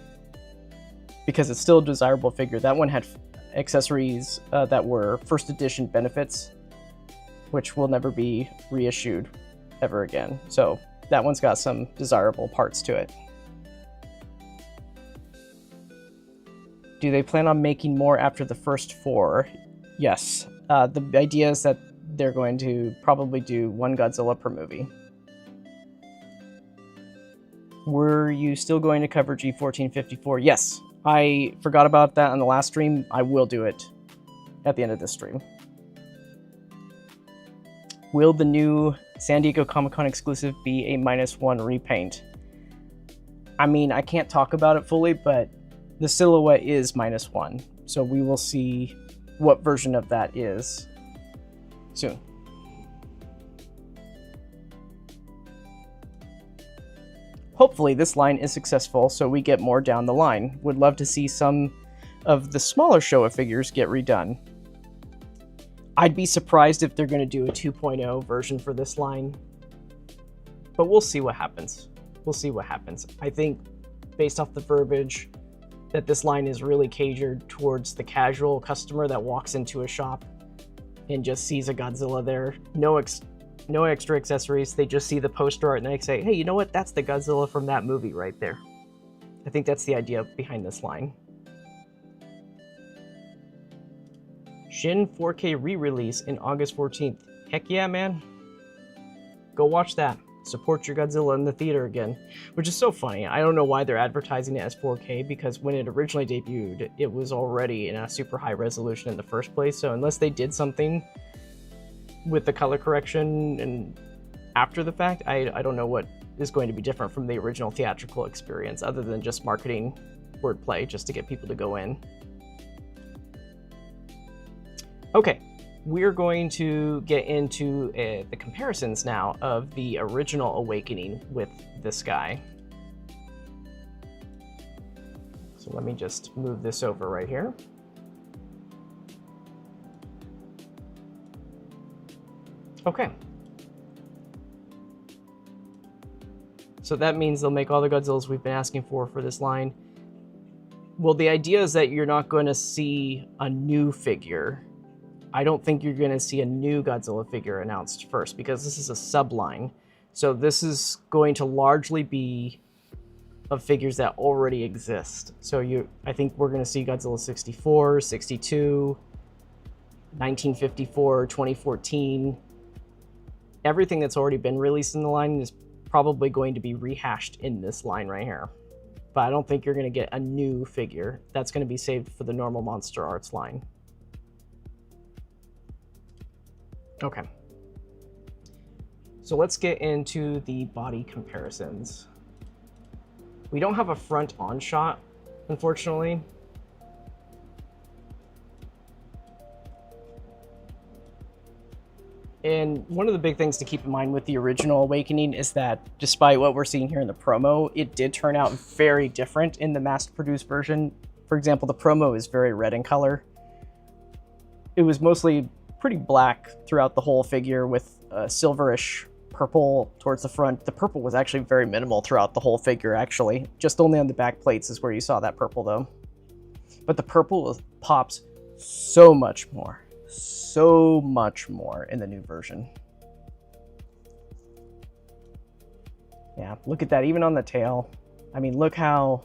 Because it's still a desirable figure. That one had accessories that were first edition benefits, which will never be reissued ever again. So that one's got some desirable parts to it. Do they plan on making more after the first 4? Yes. The idea is that they're going to probably do 1 Godzilla per movie. Were you still going to cover G1454? Yes. I forgot about that on the last stream. I will do it at the end of this stream. Will the new San Diego Comic-Con exclusive be a -1 repaint? I mean, I can't talk about it fully, but the silhouette is -1. So we will see what version of that is soon. Hopefully this line is successful so we get more down the line. Would love to see some of the smaller Showa figures get redone. I'd be surprised if they're going to do a 2.0 version for this line. But we'll see what happens. We'll see what happens. I think based off the verbiage that this line is really catered towards the casual customer that walks into a shop and just sees a Godzilla there. No extra accessories. They just see the poster art and they say, hey, you know what? That's the Godzilla from that movie right there. I think that's the idea behind this line. Shin 4K re-release in August 14th. Heck yeah, man. Go watch that. Support your Godzilla in the theater again. Which is so funny. I don't know why they're advertising it as 4K, because when it originally debuted, it was already in a super high resolution in the first place. So unless they did something with the color correction and after the fact, I don't know what is going to be different from the original theatrical experience other than just marketing wordplay just to get people to go in. Okay, we're going to get into the comparisons now of the original Awakening with this guy. So let me just move this over right here. Okay. So that means they'll make all the Godzillas we've been asking for this line. Well, the idea is that you're not going to see a new figure. I don't think you're going to see a new Godzilla figure announced first, because this is a subline. So this is going to largely be of figures that already exist. So I think we're going to see Godzilla 64, 62, 1954, 2014. Everything that's already been released in the line is probably going to be rehashed in this line right here. But I don't think you're going to get a new figure. That's going to be saved for the normal Monster Arts line. Okay. So let's get into the body comparisons. We don't have a front-on shot unfortunately. And one of the big things to keep in mind with the original Awakening is that despite what we're seeing here in the promo, it did turn out very different in the mass-produced version. For example, the promo is very red in color. It was mostly pretty black throughout the whole figure with a silverish purple towards the front. The purple was actually very minimal throughout the whole figure, actually. Just only on the back plates is where you saw that purple, though. But the purple pops so much more in the new version. Yeah, look at that, even on the tail. I mean, look how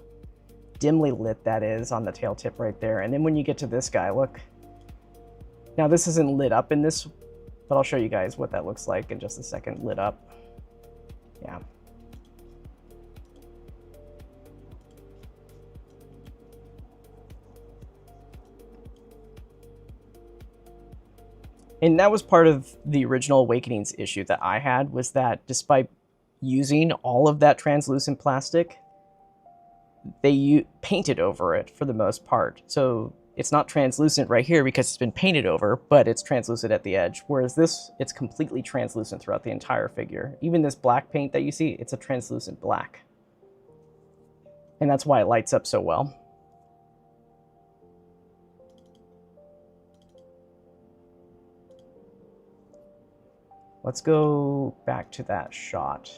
dimly lit that is on the tail tip right there. And then when you get to this guy, look. Now this isn't lit up in this, but I'll show you guys what that looks like in just a second, lit up. Yeah. And that was part of the original Awakenings issue that I had, was that despite using all of that translucent plastic, they painted over it for the most part. So it's not translucent right here because it's been painted over, but it's translucent at the edge. Whereas this, it's completely translucent throughout the entire figure. Even this black paint that you see, it's a translucent black. And that's why it lights up so well. Let's go back to that shot.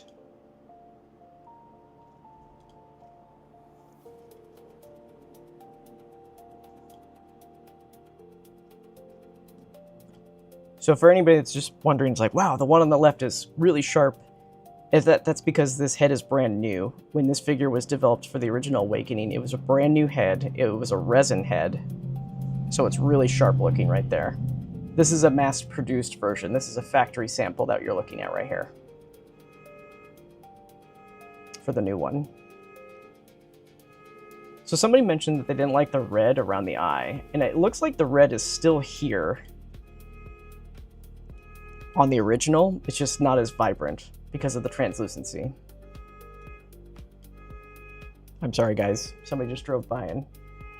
So for anybody that's just wondering, it's like, wow, the one on the left is really sharp. That's because this head is brand new. When this figure was developed for the original Awakening, it was a brand new head. It was a resin head. So it's really sharp looking right there. This is a mass-produced version. This is a factory sample that you're looking at right here for the new one. So somebody mentioned that they didn't like the red around the eye, and it looks like the red is still here on the original. It's just not as vibrant because of the translucency. I'm sorry, guys. Somebody just drove by and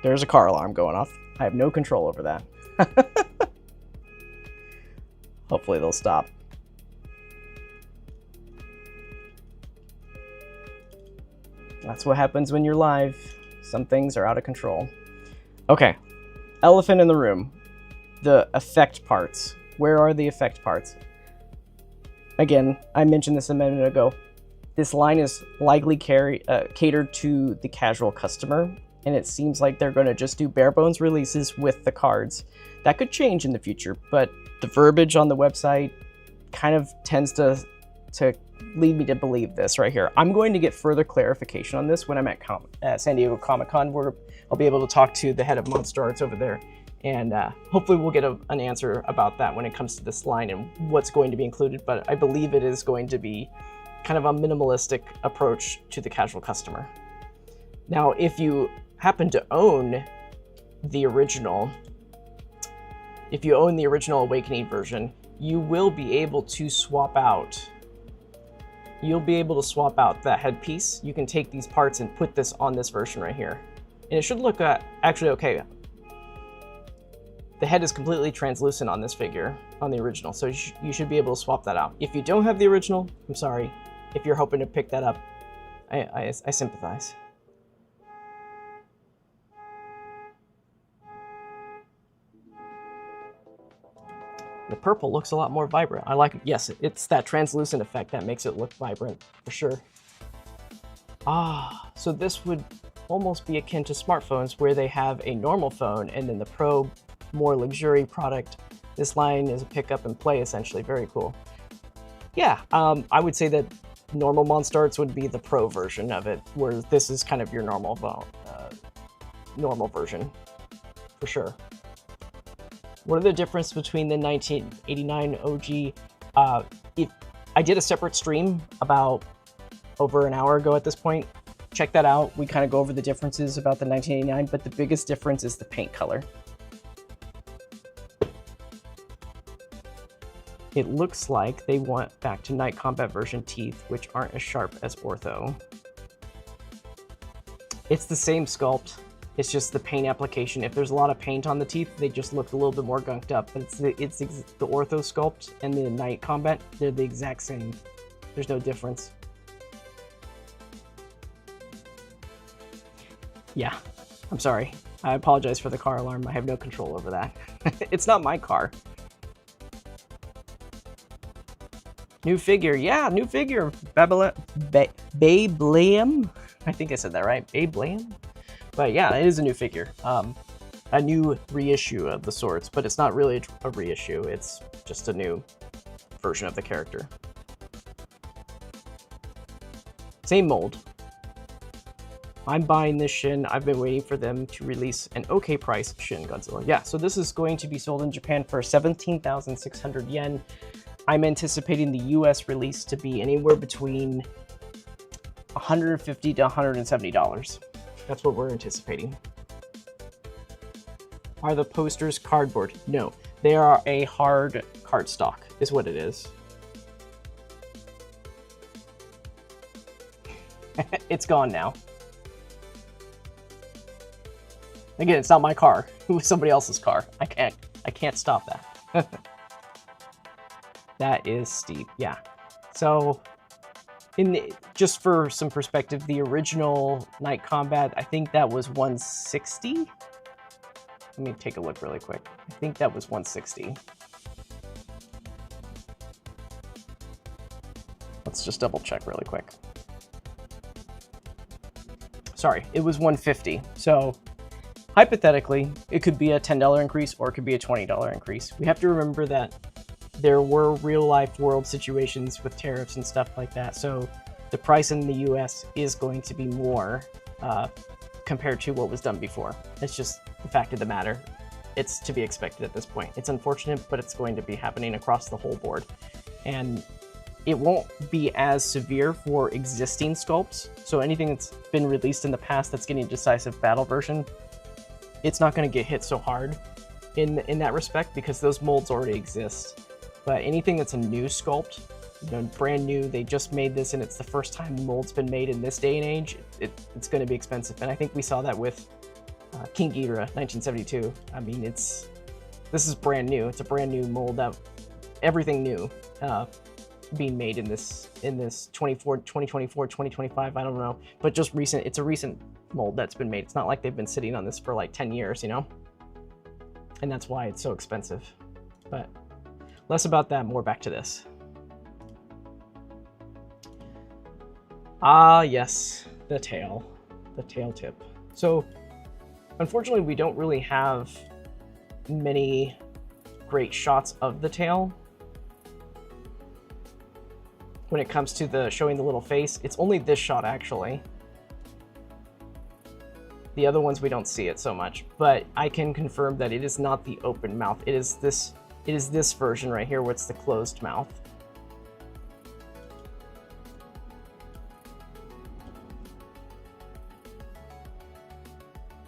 there's a car alarm going off. I have no control over that. Hopefully they'll stop. That's what happens when you're live. Some things are out of control. Okay, elephant in the room. The effect parts. Where are the effect parts? Again, I mentioned this a minute ago. This line is likely catered to the casual customer, and it seems like they're going to just do bare bones releases with the cards. That could change in the future, but the verbiage on the website kind of tends to lead me to believe this right here. I'm going to get further clarification on this when I'm at San Diego Comic-Con, where I'll be able to talk to the head of Monster Arts over there. And hopefully we'll get an answer about that when it comes to this line and what's going to be included. But I believe it is going to be kind of a minimalistic approach to the casual customer. Now, if you happen to own the original, Awakening version, you will be able to swap out. You'll be able to swap out that headpiece. You can take these parts and put this on this version right here. And it should look actually okay. The head is completely translucent on this figure, on the original, so you should be able to swap that out. If you don't have the original, I'm sorry. If you're hoping to pick that up, I sympathize. The purple looks a lot more vibrant. I like it. Yes, it's that translucent effect that makes it look vibrant, for sure. Ah, so this would almost be akin to smartphones, where they have a normal phone and then the Pro, more luxury product. This line is a pick up and play, essentially. Very cool. Yeah, I would say that normal Monster Arts would be the Pro version of it, where this is kind of your normal version, for sure. What are the difference between the 1989 OG? I did a separate stream about over an hour ago at this point. Check that out. We kind of go over the differences about the 1989, but the biggest difference is the paint color. It looks like they went back to Night Combat version teeth, which aren't as sharp as Ortho. It's the same sculpt. It's just the paint application. If there's a lot of paint on the teeth, they just look a little bit more gunked up. But it's the ortho sculpt and the Night Combat, they're the exact same. There's no difference. Yeah, I'm sorry. I apologize for the car alarm. I have no control over that. It's not my car. New figure. Yeah, new figure. Bayblam? I think I said that right. Bayblam? But yeah, it is a new figure. A new reissue of the sorts, but it's not really a reissue. It's just a new version of the character. Same mold. I'm buying this Shin. I've been waiting for them to release an okay price Shin Godzilla. Yeah, so this is going to be sold in Japan for 17,600 yen. I'm anticipating the US release to be anywhere between $150 to $170. That's what we're anticipating. Are the posters cardboard? No, they are a hard cardstock, is what it is. It's gone now. Again, it's not my car. It was somebody else's car. I can't stop that. That is steep, yeah. So, just for some perspective, the original Night Combat, I think that was 160. Let me take a look really quick. I think that was 160. Let's just double check really quick. Sorry, it was 150. So, hypothetically, it could be a $10 increase or it could be a $20 increase. We have to remember that there were real-life world situations with tariffs and stuff like that, so the price in the US is going to be more compared to what was done before. It's just the fact of the matter. It's to be expected at this point. It's unfortunate, but it's going to be happening across the whole board. And it won't be as severe for existing sculpts, so anything that's been released in the past that's getting a decisive battle version, it's not going to get hit so hard in that respect because those molds already exist. But anything that's a new sculpt, you know, brand new, they just made this and it's the first time the mold's been made in this day and age, it's going to be expensive. And I think we saw that with King Ghidorah 1972. I mean, this is brand new. It's a brand new mold, that everything new being made in this 2024, 2025, I don't know. But just recent, it's a recent mold that's been made. It's not like they've been sitting on this for like 10 years, you know? And that's why it's so expensive. But less about that, more back to this. Ah, yes, the tail tip. So, unfortunately, we don't really have many great shots of the tail. When it comes to showing the little face, it's only this shot actually. The other ones we don't see it so much, but I can confirm that it is not the open mouth. It is this version right here where it's the closed mouth.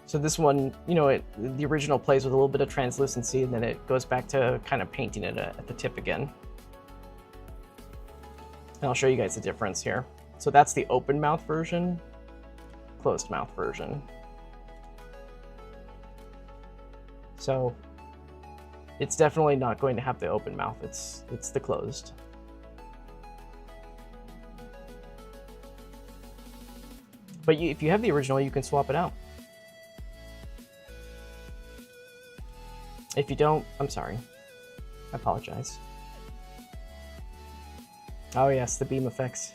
So this one, you know, the original plays with a little bit of translucency and then it goes back to kind of painting it at the tip again. And I'll show you guys the difference here. So that's the open mouth version, closed mouth version. So it's definitely not going to have the open mouth. It's the closed. But if you have the original, you can swap it out. If you don't, I'm sorry. I apologize. Oh yes, the beam effects.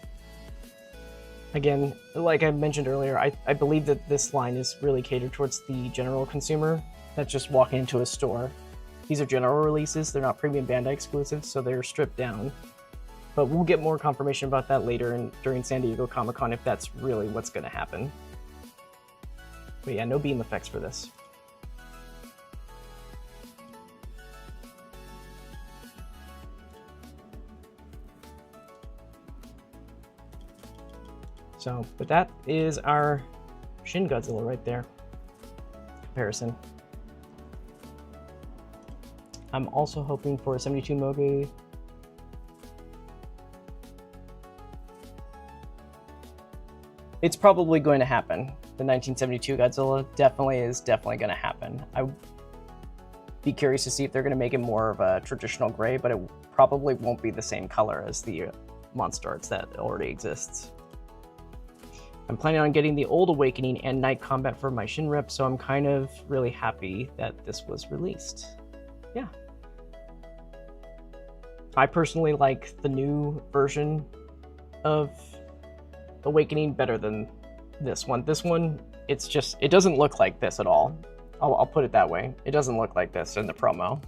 Again, like I mentioned earlier, I believe that this line is really catered towards the general consumer that's just walking into a store. These are general releases, they're not premium Bandai exclusives, so they're stripped down. But we'll get more confirmation about that later during San Diego Comic-Con if that's really what's going to happen. But yeah, no beam effects for this. So, but that is our Shin Godzilla right there. Comparison. I'm also hoping for a 72 Mogi. It's probably going to happen. the 1972 Godzilla definitely going to happen. I would be curious to see if they're going to make it more of a traditional gray, but it probably won't be the same color as the MonsterArts that already exists. I'm planning on getting the Old Awakening and Night Combat for my Shinrep, so I'm kind of really happy that this was released. Yeah. I personally like the new version of Awakening better than this one. This one, it doesn't look like this at all. I'll put it that way. It doesn't look like this in the promo.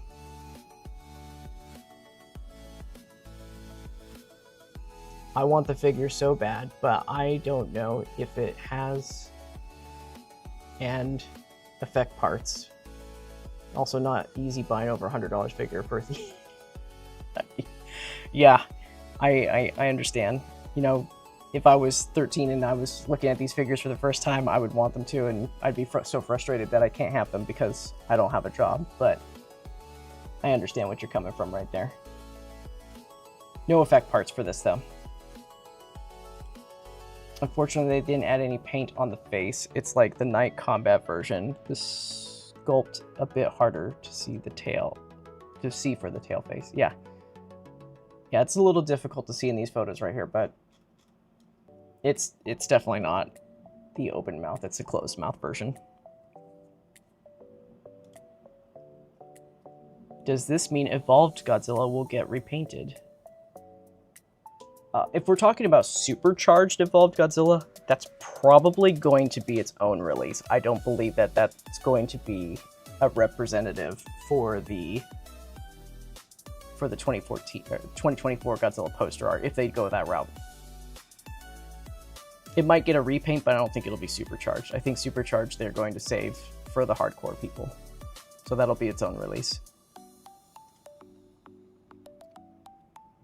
I want the figure so bad, but I don't know if it has and effect parts. Also not easy buying over $100 figure for the... Yeah, I understand. You know, if I was 13 and I was looking at these figures for the first time, I would want them too, and I'd be so frustrated that I can't have them because I don't have a job, but I understand what you're coming from right there. No effect parts for this though. Unfortunately, they didn't add any paint on the face. It's like the Night Combat version. This sculpt a bit harder to see the tail, to see for the tail face. Yeah. Yeah, it's a little difficult to see in these photos right here, but it's definitely not the open mouth. It's a closed mouth version. Does this mean Evolved Godzilla will get repainted? If we're talking about supercharged Evolved Godzilla, that's probably going to be its own release. I don't believe that that's going to be a representative for the 2024 Godzilla poster art, if they go that route. It might get a repaint, but I don't think it'll be supercharged. I think supercharged they're going to save for the hardcore people. So that'll be its own release.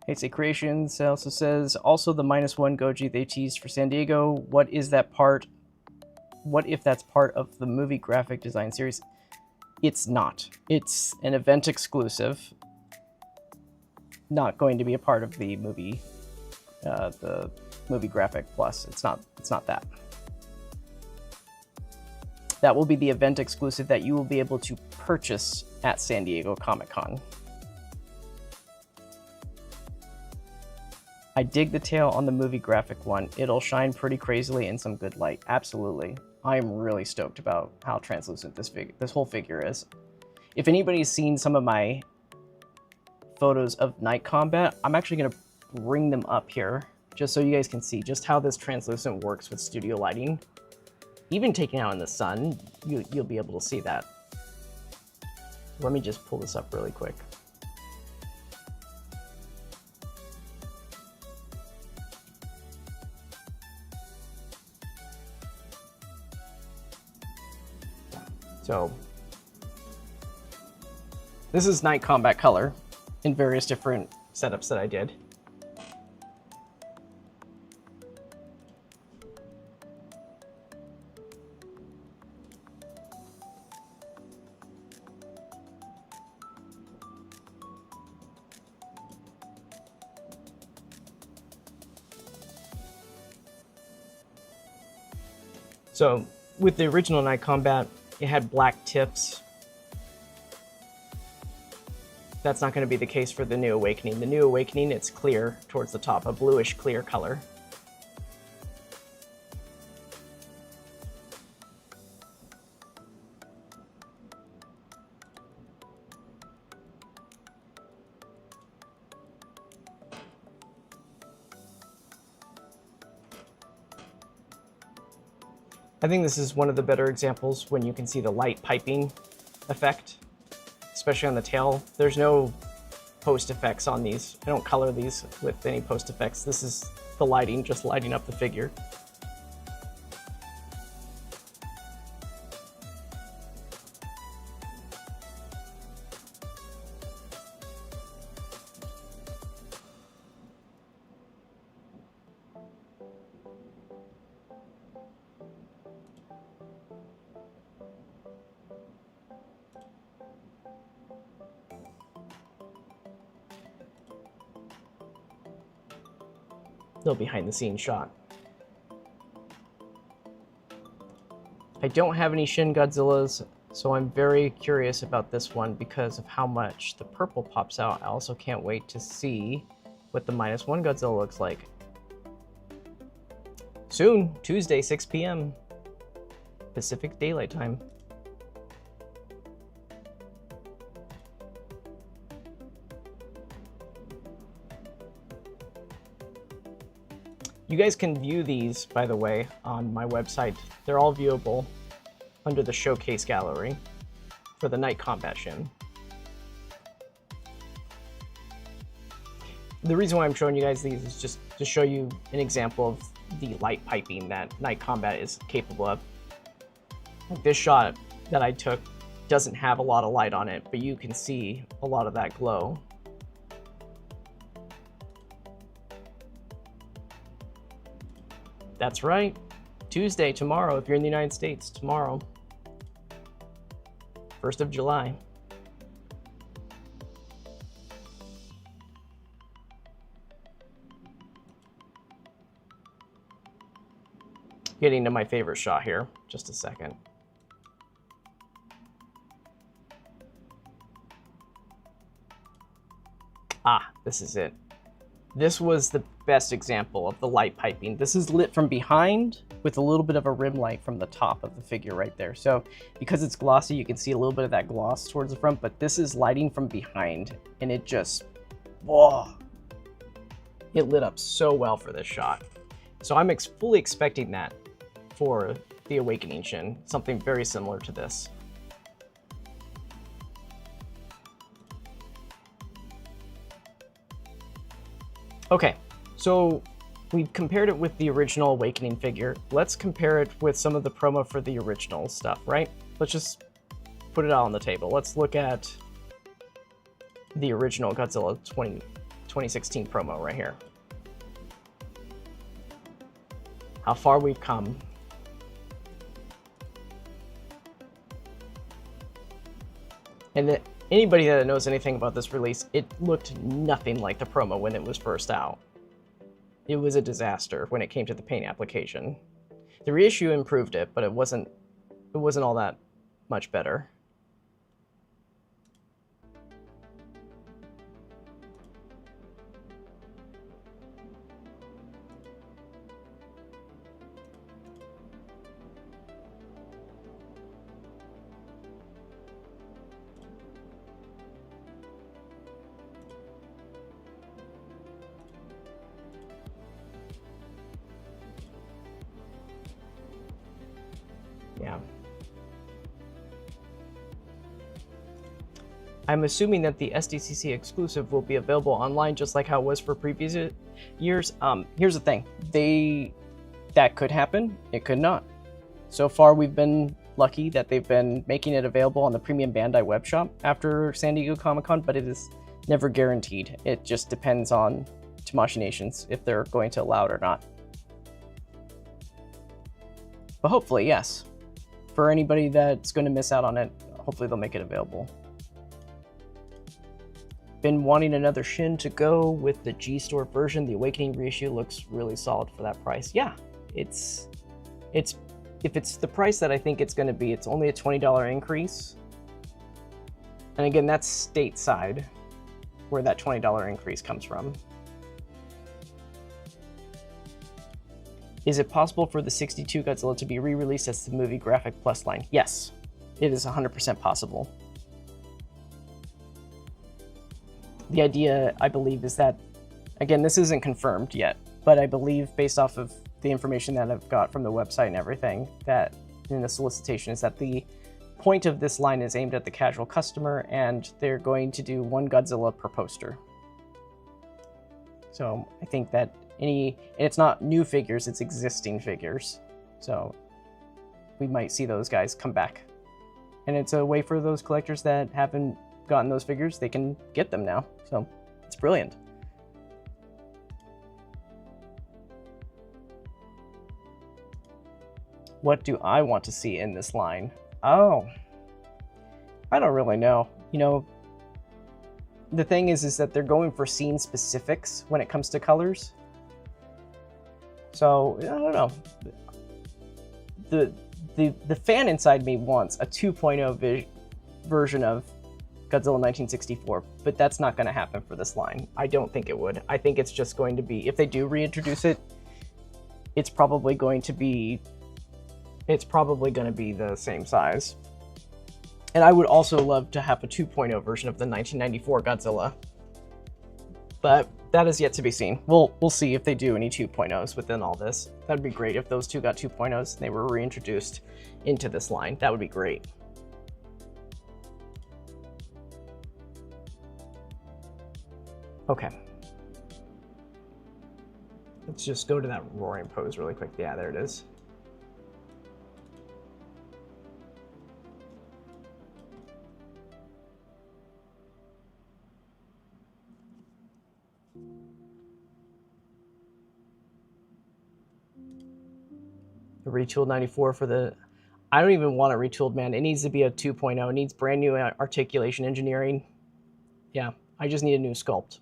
Heisei Creations also says, also the -1 Goji they teased for San Diego. What is that part? What if that's part of the movie graphic design series? It's not. It's an event exclusive. Not going to be a part of the movie graphic plus. It's not that. That will be the event exclusive that you will be able to purchase at San Diego Comic-Con. I dig the tail on the movie graphic one. It'll shine pretty crazily in some good light. Absolutely. I am really stoked about how translucent this whole figure is. If anybody's seen some of my photos of Night Combat, I'm actually going to bring them up here just so you guys can see just how this translucent works with studio lighting. Even taken out in the sun, you'll be able to see that. Let me just pull this up really quick. So this is Night Combat color in various different setups that I did. So with the original Night Combat, it had black tips. That's not going to be the case for the New Awakening. The New Awakening, it's clear towards the top, a bluish clear color. I think this is one of the better examples when you can see the light piping effect, especially on the tail. There's no post effects on these. I don't color these with any post effects. This is the lighting, just lighting up the figure. Little behind the scenes shot. I don't have any Shin Godzillas, so I'm very curious about this one because of how much the purple pops out. I also can't wait to see what the -1 Godzilla looks like. Soon, Tuesday, 6 p.m. Pacific Daylight Time. You guys can view these, by the way, on my website. They're all viewable under the Showcase Gallery for the Night Combat Shin. The reason why I'm showing you guys these is just to show you an example of the light piping that Night Combat is capable of. Like this shot that I took doesn't have a lot of light on it, but you can see a lot of that glow. That's right. Tuesday, tomorrow, if you're in the United States, tomorrow. 1st of July. Getting to my favorite shot here. Just a second. Ah, this is it. This was the best example of the light piping. This is lit from behind with a little bit of a rim light from the top of the figure right there. So because it's glossy, you can see a little bit of that gloss towards the front, but this is lighting from behind and it just, whoa. It lit up so well for this shot. So I'm fully expecting that for the Awakening Shin, something very similar to this. Okay, so we've compared it with the original Awakening figure. Let's compare it with some of the promo for the original stuff, right? Let's just put it out on the table. Let's look at the original Godzilla 2016 promo right here. How far we've come. And anybody that knows anything about this release, it looked nothing like the promo when it was first out. It was a disaster when it came to the paint application. The reissue improved it, but it wasn't all that much better. Yeah. I'm assuming that the SDCC exclusive will be available online just like how it was for previous years. Here's the thing. That could happen. It could not. So far, we've been lucky that they've been making it available on the Premium Bandai web shop after San Diego Comic-Con, but it is never guaranteed. It just depends on Tamashii Nations if they're going to allow it or not. But hopefully, yes. For anybody that's going to miss out on it, hopefully they'll make it available. Been wanting another Shin to go with the G-Store version. The Awakening reissue looks really solid for that price. Yeah, if it's the price that I think it's going to be, it's only a $20 increase. And again, that's stateside, where that $20 increase comes from. Is it possible for the 62 Godzilla to be re-released as the movie Graphic Plus line? Yes, it is 100% possible. The idea, I believe, is that, again, this isn't confirmed yet, but I believe based off of the information that I've got from the website and everything, that in the solicitation is that the point of this line is aimed at the casual customer and they're going to do one Godzilla per poster. So I think that and it's not new figures, it's existing figures. So we might see those guys come back. And it's a way for those collectors that haven't gotten those figures, they can get them now. So it's brilliant. What do I want to see in this line? Oh, I don't really know. You know, the thing is that they're going for scene specifics when it comes to colors. So, I don't know. the fan inside me wants a 2.0 version of Godzilla 1964, but that's not going to happen for this line. I don't think it would. I think it's just going to be, if they do reintroduce it, it's probably going to be the same size. And I would also love to have a 2.0 version of the 1994 Godzilla, but that is yet to be seen. We'll see if they do any 2.0s within all this. That'd be great if those two got 2.0s and they were reintroduced into this line. That would be great. Okay. Let's just go to that roaring pose really quick. Yeah, there it is. The retooled 94 for the... I don't even want it retooled, man. It needs to be a 2.0. It needs brand new articulation engineering. Yeah, I just need a new sculpt.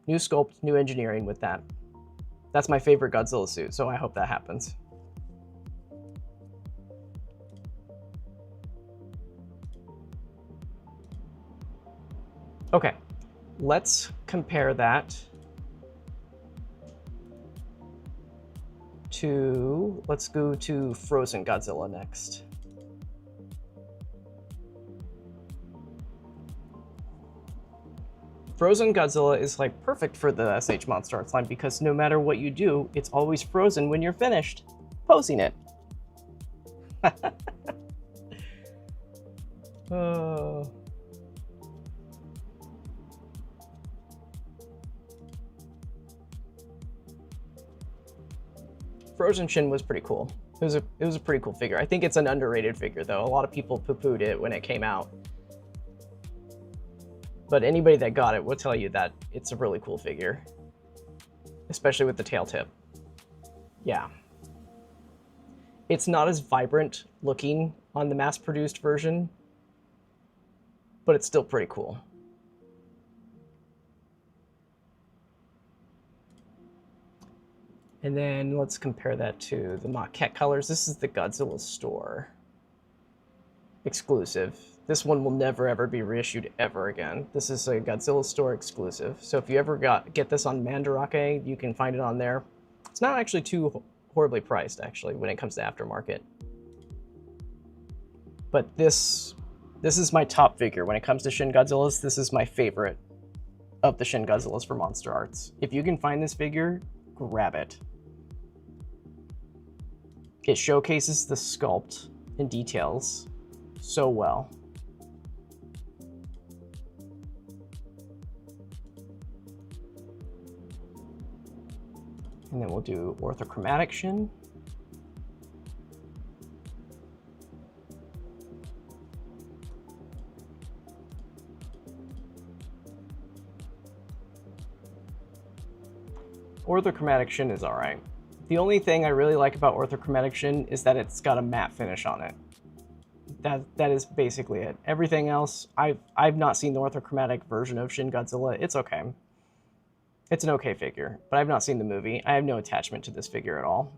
New sculpt, new engineering with that. That's my favorite Godzilla suit, so I hope that happens. Okay, let's compare that to, let's go to Frozen Godzilla next. Frozen Godzilla is like perfect for the S.H.MonsterArts line because no matter what you do, it's always frozen when you're finished posing it. Oh. Frozen Shin was pretty cool. It was a pretty cool figure. I think it's an underrated figure though. A lot of people poo-pooed it when it came out. But anybody that got it will tell you that it's a really cool figure, especially with the tail tip. Yeah. It's not as vibrant looking on the mass-produced version, but it's still pretty cool. And then let's compare that to the maquette colors. This is the Godzilla store exclusive. This one will never ever be reissued ever again. This is a Godzilla store exclusive. So if you ever get this on Mandarake, you can find it on there. It's not actually too horribly priced actually when it comes to aftermarket. But this is my top figure when it comes to Shin Godzillas. This is my favorite of the Shin Godzillas for MonsterArts. If you can find this figure, grab it. It showcases the sculpt and details so well. And then we'll do orthochromatic Shin. Orthochromatic Shin is all right. The only thing I really like about orthochromatic Shin is that it's got a matte finish on it. That is basically it. Everything else, I've not seen the orthochromatic version of Shin Godzilla. It's okay. It's an okay figure, but I've not seen the movie. I have no attachment to this figure at all.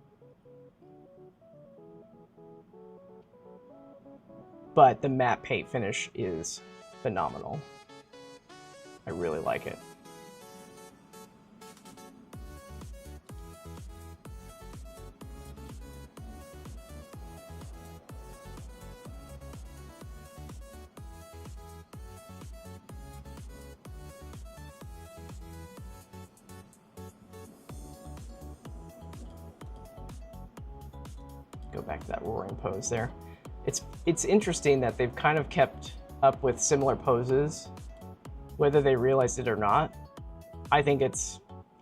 But the matte paint finish is phenomenal. I really like it. Go back to that roaring pose there. It's interesting that they've kind of kept up with similar poses, whether they realized it or not. I think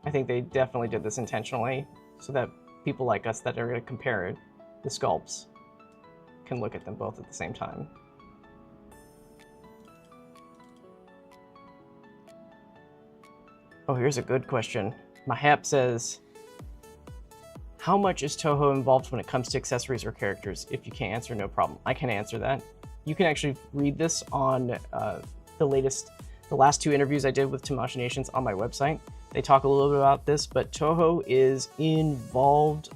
they definitely did this intentionally so that people like us that are going to compare the sculpts can look at them both at the same time. Oh, here's a good question. Mahap says, how much is Toho involved when it comes to accessories or characters? If you can't answer, no problem. I can answer that. You can actually read this on the last two interviews I did with Tamashii Nations on my website. They talk a little bit about this, but Toho is involved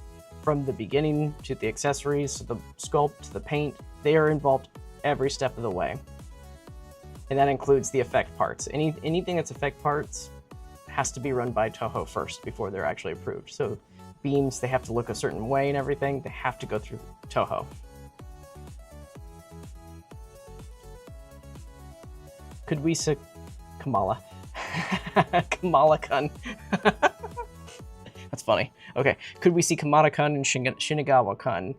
From the beginning to the accessories, to the sculpt, to the paint, they are involved every step of the way. And that includes the effect parts. Anything that's effect parts has to be run by Toho first before they're actually approved. So beams, they have to look a certain way and everything. They have to go through Toho. Could we say Kamala? Kamala-kun. That's funny. Okay. Could we see Kamada-kun and Shinagawa-kun?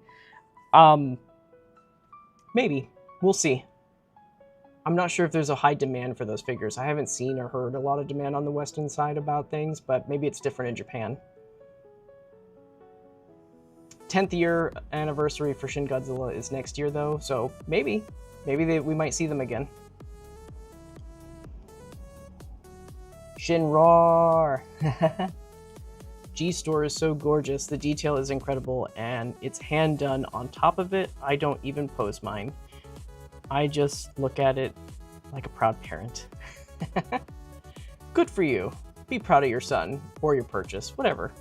Maybe. We'll see. I'm not sure if there's a high demand for those figures. I haven't seen or heard a lot of demand on the Western side about things, but maybe it's different in Japan. 10th year anniversary for Shin Godzilla is next year, though, so maybe we might see them again. Shinroar! G-Store is so gorgeous, the detail is incredible, and it's hand done on top of it. I don't even pose mine. I just look at it like a proud parent. Good for you. Be proud of your son, or your purchase, whatever.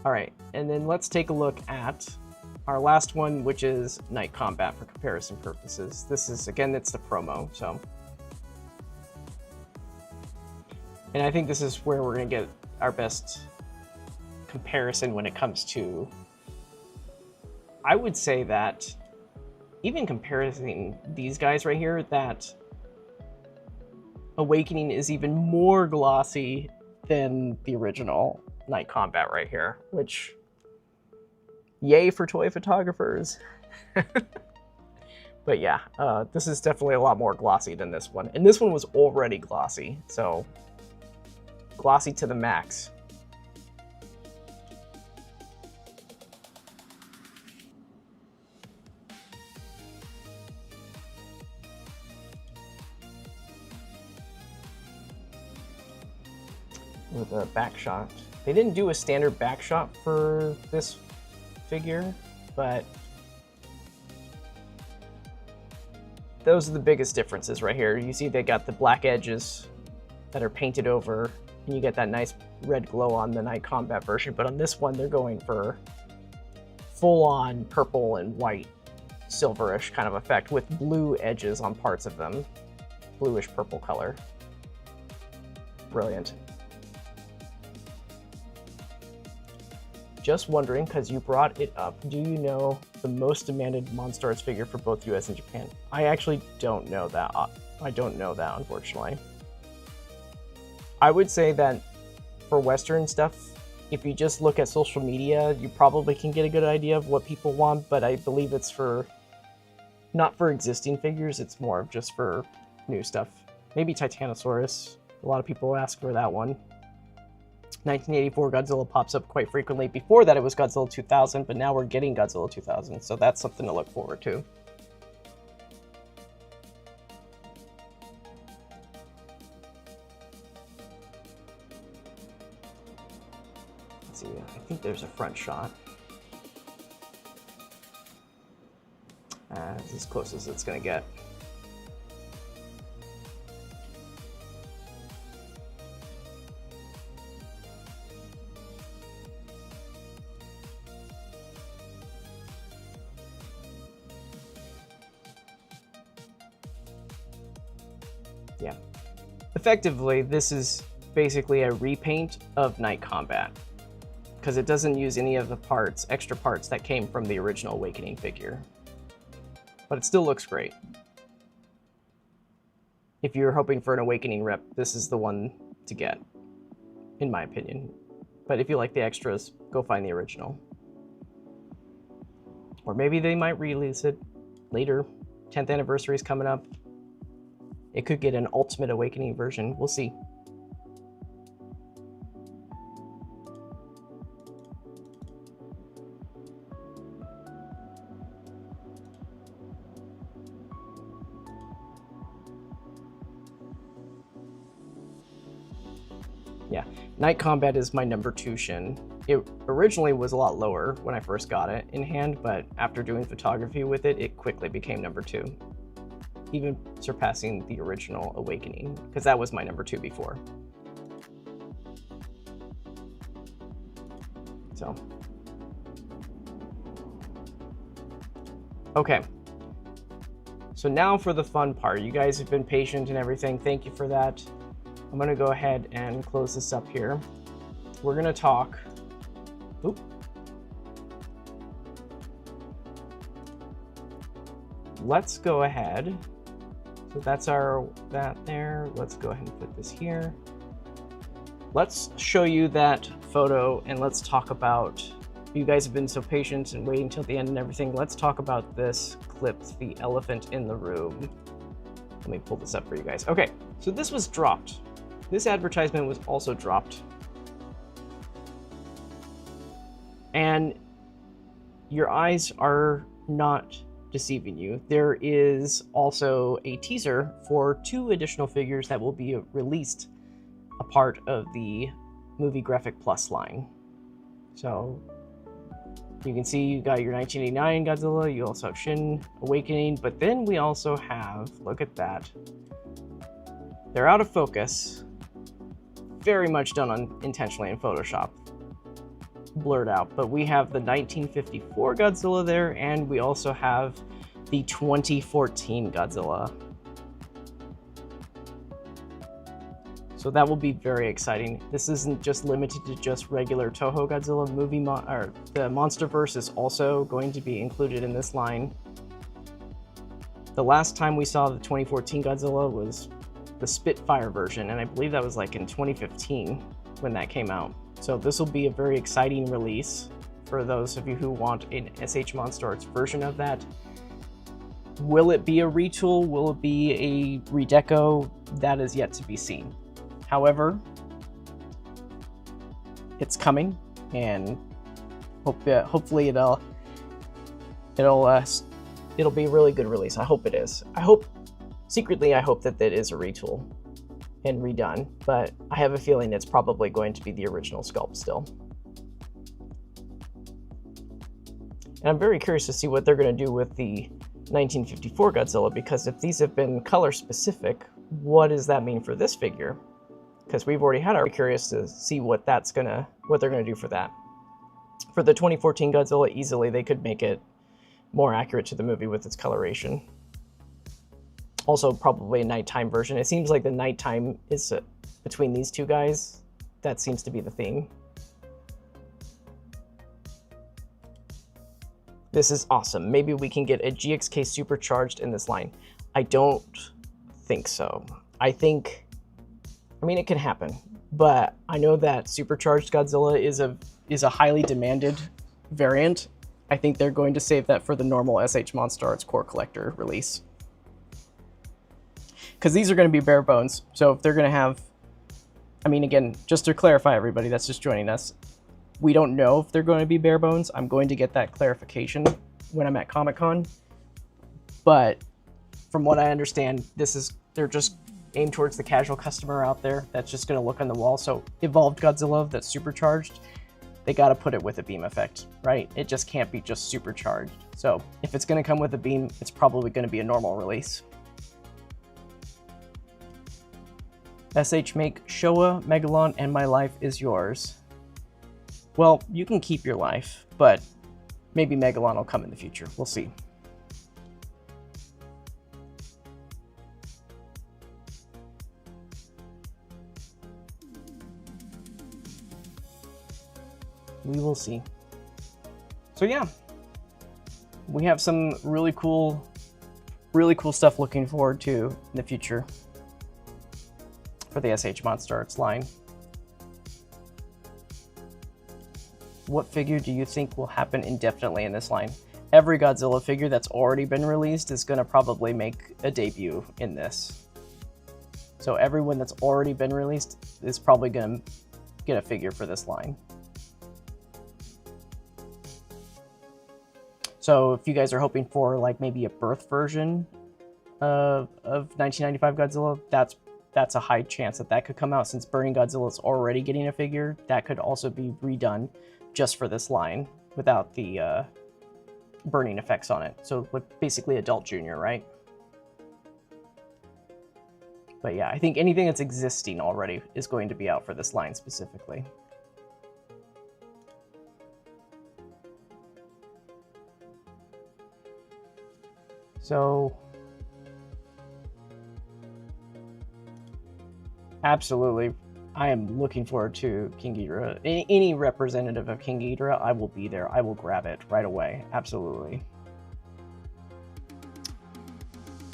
Alright, and then let's take a look at our last one, which is Night Combat for comparison purposes. This is, again, it's the promo, so... And I think this is where we're going to get our best comparison when it comes to... I would say that, even comparing these guys right here, that Awakening is even more glossy than the original Night Combat right here, which... Yay for toy photographers! But yeah, this is definitely a lot more glossy than this one. And this one was already glossy, so... Glossy to the max. With a back shot. They didn't do a standard back shot for this figure, but those are the biggest differences right here. You see they got the black edges that are painted over, and you get that nice red glow on the Night Combat version, but on this one they're going for full-on purple and white, silverish kind of effect with blue edges on parts of them. Bluish purple color. Brilliant. Just wondering, because you brought it up, do you know the most demanded MonsterArts figure for both US and Japan? I actually don't know that. I don't know that, unfortunately. I would say that for Western stuff, if you just look at social media, you probably can get a good idea of what people want, but I believe it's for, not for existing figures, it's more of just for new stuff. Maybe Titanosaurus. A lot of people ask for that one. 1984 Godzilla pops up quite frequently. Before that it was Godzilla 2000, but now we're getting Godzilla 2000, so that's something to look forward to. Let's see, I think there's a front shot. It's as close as it's gonna get. Yeah. Effectively, this is basically a repaint of Night Combat, because it doesn't use any of the parts, extra parts that came from the original Awakening figure. But it still looks great. If you're hoping for an Awakening rep, this is the one to get, in my opinion. But if you like the extras, go find the original. Or maybe they might release it later. 10th anniversary is coming up. It could get an Ultimate Awakening version. We'll see. Yeah, Night Combat is my number 2 Shin. It originally was a lot lower when I first got it in hand, but after doing photography with it, it quickly became number 2. Even surpassing the original Awakening, because that was my number 2 before. So, okay. So now for the fun part. You guys have been patient and everything. Thank you for that. I'm gonna go ahead and close this up here. We're gonna talk. Oop. Let's go ahead. So that's that there. Let's go ahead and put this here. Let's show you that photo and let's talk about, you guys have been so patient and waiting till the end and everything. Let's talk about this clip, the elephant in the room. Let me pull this up for you guys. Okay, so this was dropped. This advertisement was also dropped. And your eyes are not deceiving you. There is also a teaser for 2 additional figures that will be released a part of the Movie Graphic Plus line. So you can see you got your 1989 Godzilla, you also have Shin Awakening, but then we also have, look at that. They're out of focus. Very much done intentionally in Photoshop. Blurred out, but we have the 1954 Godzilla there, and we also have the 2014 Godzilla. So that will be very exciting. This isn't just limited to just regular Toho Godzilla movie, or the MonsterVerse is also going to be included in this line. The last time we saw the 2014 Godzilla was the Spitfire version, and I believe that was like in 2015 when that came out. So this will be a very exciting release for those of you who want an S.H.MonsterArts version of that. Will it be a retool? Will it be a redeco? That is yet to be seen. However, it's coming, and hopefully it'll be a really good release. I hope it is. Secretly, I hope that it is a retool and redone, but I have a feeling it's probably going to be the original sculpt still. And I'm very curious to see what they're going to do with the 1954 Godzilla, because if these have been color specific, what does that mean for this figure? Because we've already had our curious to see what they're gonna do for that. For the 2014 Godzilla, easily they could make it more accurate to the movie with its coloration. Also, probably a nighttime version. It seems like the nighttime is between these two guys. That seems to be the theme. This is awesome. Maybe we can get a GXK supercharged in this line. I don't think so. I mean, it can happen, but I know that supercharged Godzilla is a highly demanded variant. I think they're going to save that for the normal S.H.MonsterArts Core Collector release. Because these are going to be bare bones, so if they're going to have, I mean, again, just to clarify, everybody that's just joining us, we don't know if they're going to be bare bones. I'm going to get that clarification when I'm at Comic-Con, but from what I understand, they're just aimed towards the casual customer out there that's just going to look on the wall. So evolved Godzilla that's supercharged, they got to put it with a beam effect, right? It just can't be just supercharged. So if it's going to come with a beam, it's probably going to be a normal release. SH make Showa, Megalon, and my life is yours. Well, you can keep your life, but maybe Megalon will come in the future. We'll see. We will see. So yeah, we have some really cool stuff looking forward to in the future for the S.H.MonsterArts line. What figure do you think will happen indefinitely in this line? Every Godzilla figure that's already been released is going to probably make a debut in this. So everyone that's already been released is probably going to get a figure for this line. So if you guys are hoping for like maybe a birth version of 1995 Godzilla, that's a high chance that could come out, since Burning Godzilla is already getting a figure. That could also be redone just for this line without the burning effects on it. So like basically adult junior, right? But yeah, I think anything that's existing already is going to be out for this line specifically. So absolutely, I am looking forward to King Ghidorah. Any representative of King Ghidorah, I will be there. I will grab it right away. Absolutely.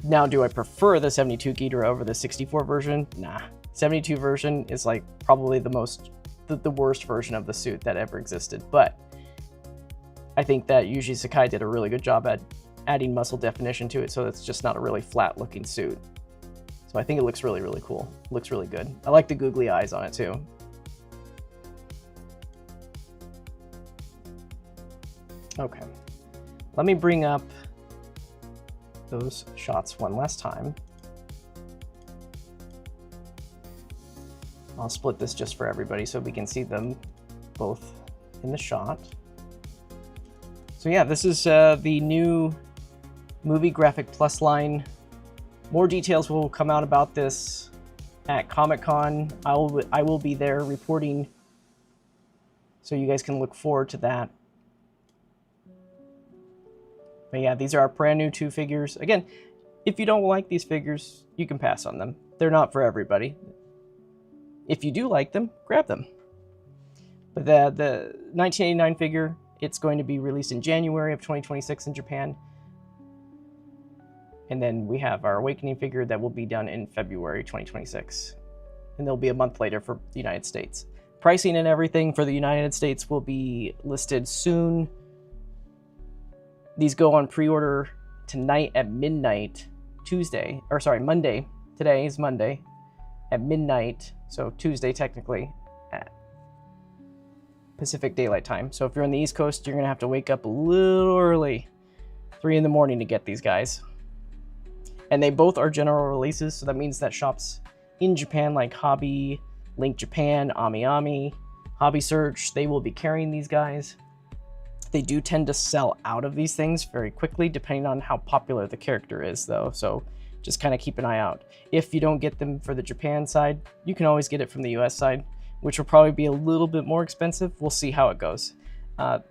Now, do I prefer the 72 Ghidorah over the 64 version? Nah. 72 version is like probably the worst version of the suit that ever existed. But I think that Yuji Sakai did a really good job at adding muscle definition to it, so it's just not a really flat looking suit. So I think it looks really, really cool. It looks really good. I like the googly eyes on it too. Okay. Let me bring up those shots one last time. I'll split this just for everybody so we can see them both in the shot. So yeah, this is the new Movie Graphic Plus line. More details will come out about this at Comic-Con. I will be there reporting, so you guys can look forward to that. But yeah, these are our brand new 2 figures. Again, if you don't like these figures, you can pass on them. They're not for everybody. If you do like them, grab them. But the 1989 figure, it's going to be released in January of 2026 in Japan. And then we have our Awakening figure that will be done in February 2026. And they'll be a month later for the United States. Pricing and everything for the United States will be listed soon. These go on pre-order tonight at midnight, Monday. Today is Monday at midnight, so Tuesday technically, at Pacific Daylight Time. So if you're on the East Coast, you're gonna have to wake up a little early, 3 in the morning, to get these guys. And they both are general releases, so that means that shops in Japan like Hobby, Link Japan, Ami, Hobby Search, they will be carrying these guys. They do tend to sell out of these things very quickly, depending on how popular the character is, though. So just kind of keep an eye out. If you don't get them for the Japan side, you can always get it from the US side, which will probably be a little bit more expensive. We'll see how it goes.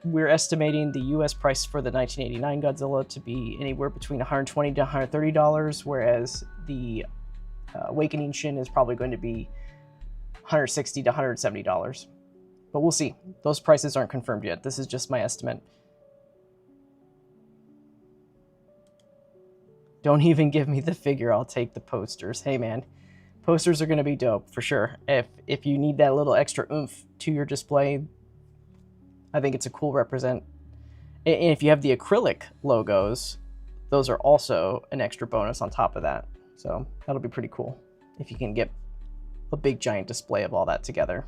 We're estimating the US price for the 1989 Godzilla to be anywhere between $120 to $130, whereas the Awakening Shin is probably going to be $160 to $170. But we'll see. Those prices aren't confirmed yet. This is just my estimate. Don't even give me the figure. I'll take the posters. Hey, man. Posters are going to be dope, for sure. If you need that little extra oomph to your display, I think it's a cool represent. And if you have the acrylic logos, those are also an extra bonus on top of that. So that'll be pretty cool if you can get a big giant display of all that together.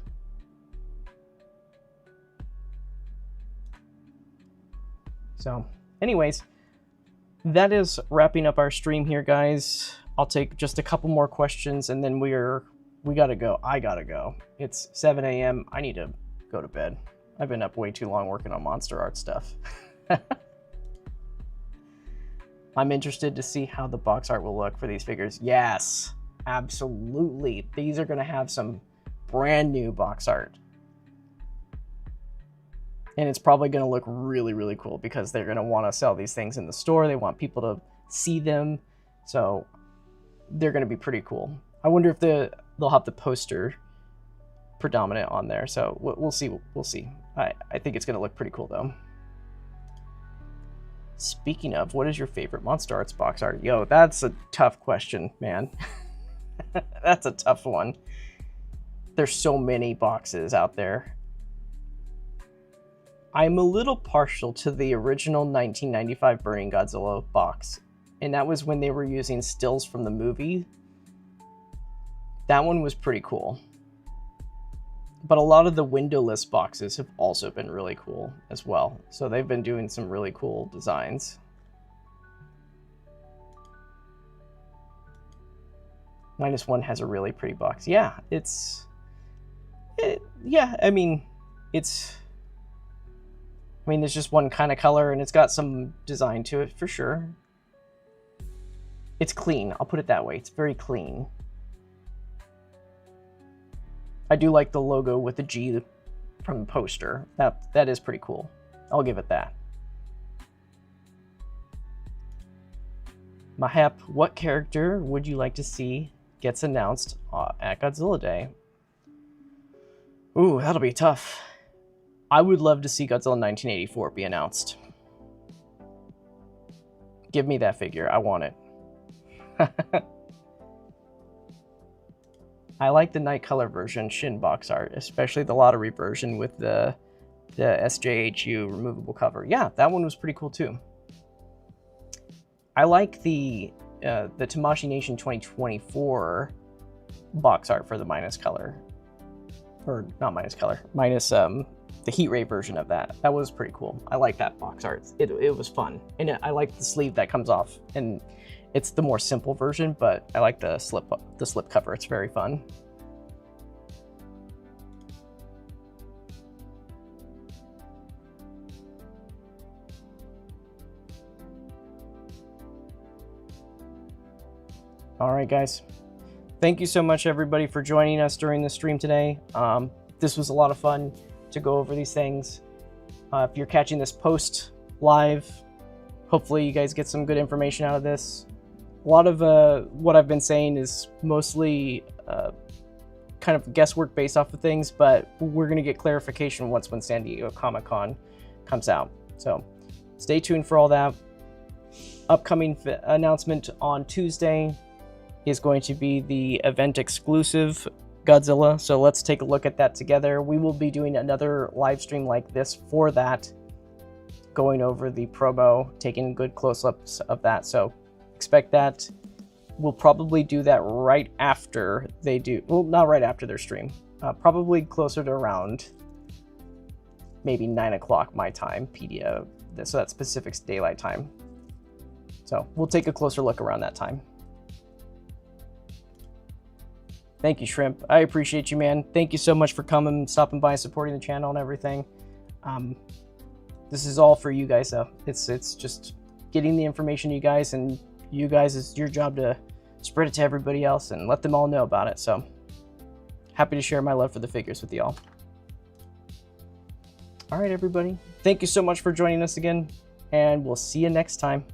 So anyways, that is wrapping up our stream here, guys. I'll take just a couple more questions and then we gotta go. I gotta go. It's 7 a.m. I need to go to bed. I've been up way too long working on Monster Art stuff. I'm interested to see how the box art will look for these figures. Yes, absolutely. These are gonna have some brand new box art. And it's probably going to look really, really cool because they're going to want to sell these things in the store. They want people to see them. So they're going to be pretty cool. I wonder if they'll have the poster predominant on there. So we'll see. We'll see. I think it's going to look pretty cool, though. Speaking of, what is your favorite Monster Arts box art? Yo, that's a tough question, man. That's a tough one. There's so many boxes out there. I'm a little partial to the original 1995 Burning Godzilla box, and that was when they were using stills from the movie. That one was pretty cool. But a lot of the windowless boxes have also been really cool as well. So they've been doing some really cool designs. -1 has a really pretty box. Yeah, there's just one kind of color and it's got some design to it for sure. It's clean, I'll put it that way. It's very clean. I do like the logo with the G from the poster. That is pretty cool. I'll give it that. Mahep, what character would you like to see gets announced at Godzilla Day? Ooh, that'll be tough. I would love to see Godzilla 1984 be announced. Give me that figure. I want it. I like the Night Color version Shin box art, especially the lottery version with the SJHU removable cover. Yeah, that one was pretty cool too. I like the Tamashii Nation 2024 box art for the minus color. Or not minus color, minus the heat ray version of that. That was pretty cool. I like that box art. It was fun. And I like the sleeve that comes off. And it's the more simple version, but I like the slip cover. It's very fun. All right, guys. Thank you so much, everybody, for joining us during the stream today. This was a lot of fun to go over these things. If you're catching this post live, hopefully you guys get some good information out of this. A lot of what I've been saying is mostly kind of guesswork based off of things, but we're going to get clarification when San Diego Comic-Con comes out. So stay tuned for all that. Upcoming announcement on Tuesday is going to be the event exclusive Godzilla. So let's take a look at that together. We will be doing another live stream like this for that, going over the promo, taking good close-ups of that. So expect that. We'll probably do that right after they do, well, not right after their stream, probably closer to around maybe 9 o'clock my time, PDA, so that's Pacific Daylight Time. So we'll take a closer look around that time. Thank you, Shrimp. I appreciate you, man. Thank you so much for coming, stopping by, supporting the channel and everything. This is all for you guys, though. It's just getting the information to you guys, and you guys, it's your job to spread it to everybody else and let them all know about it. So happy to share my love for the figures with y'all. All right, everybody. Thank you so much for joining us again, and we'll see you next time.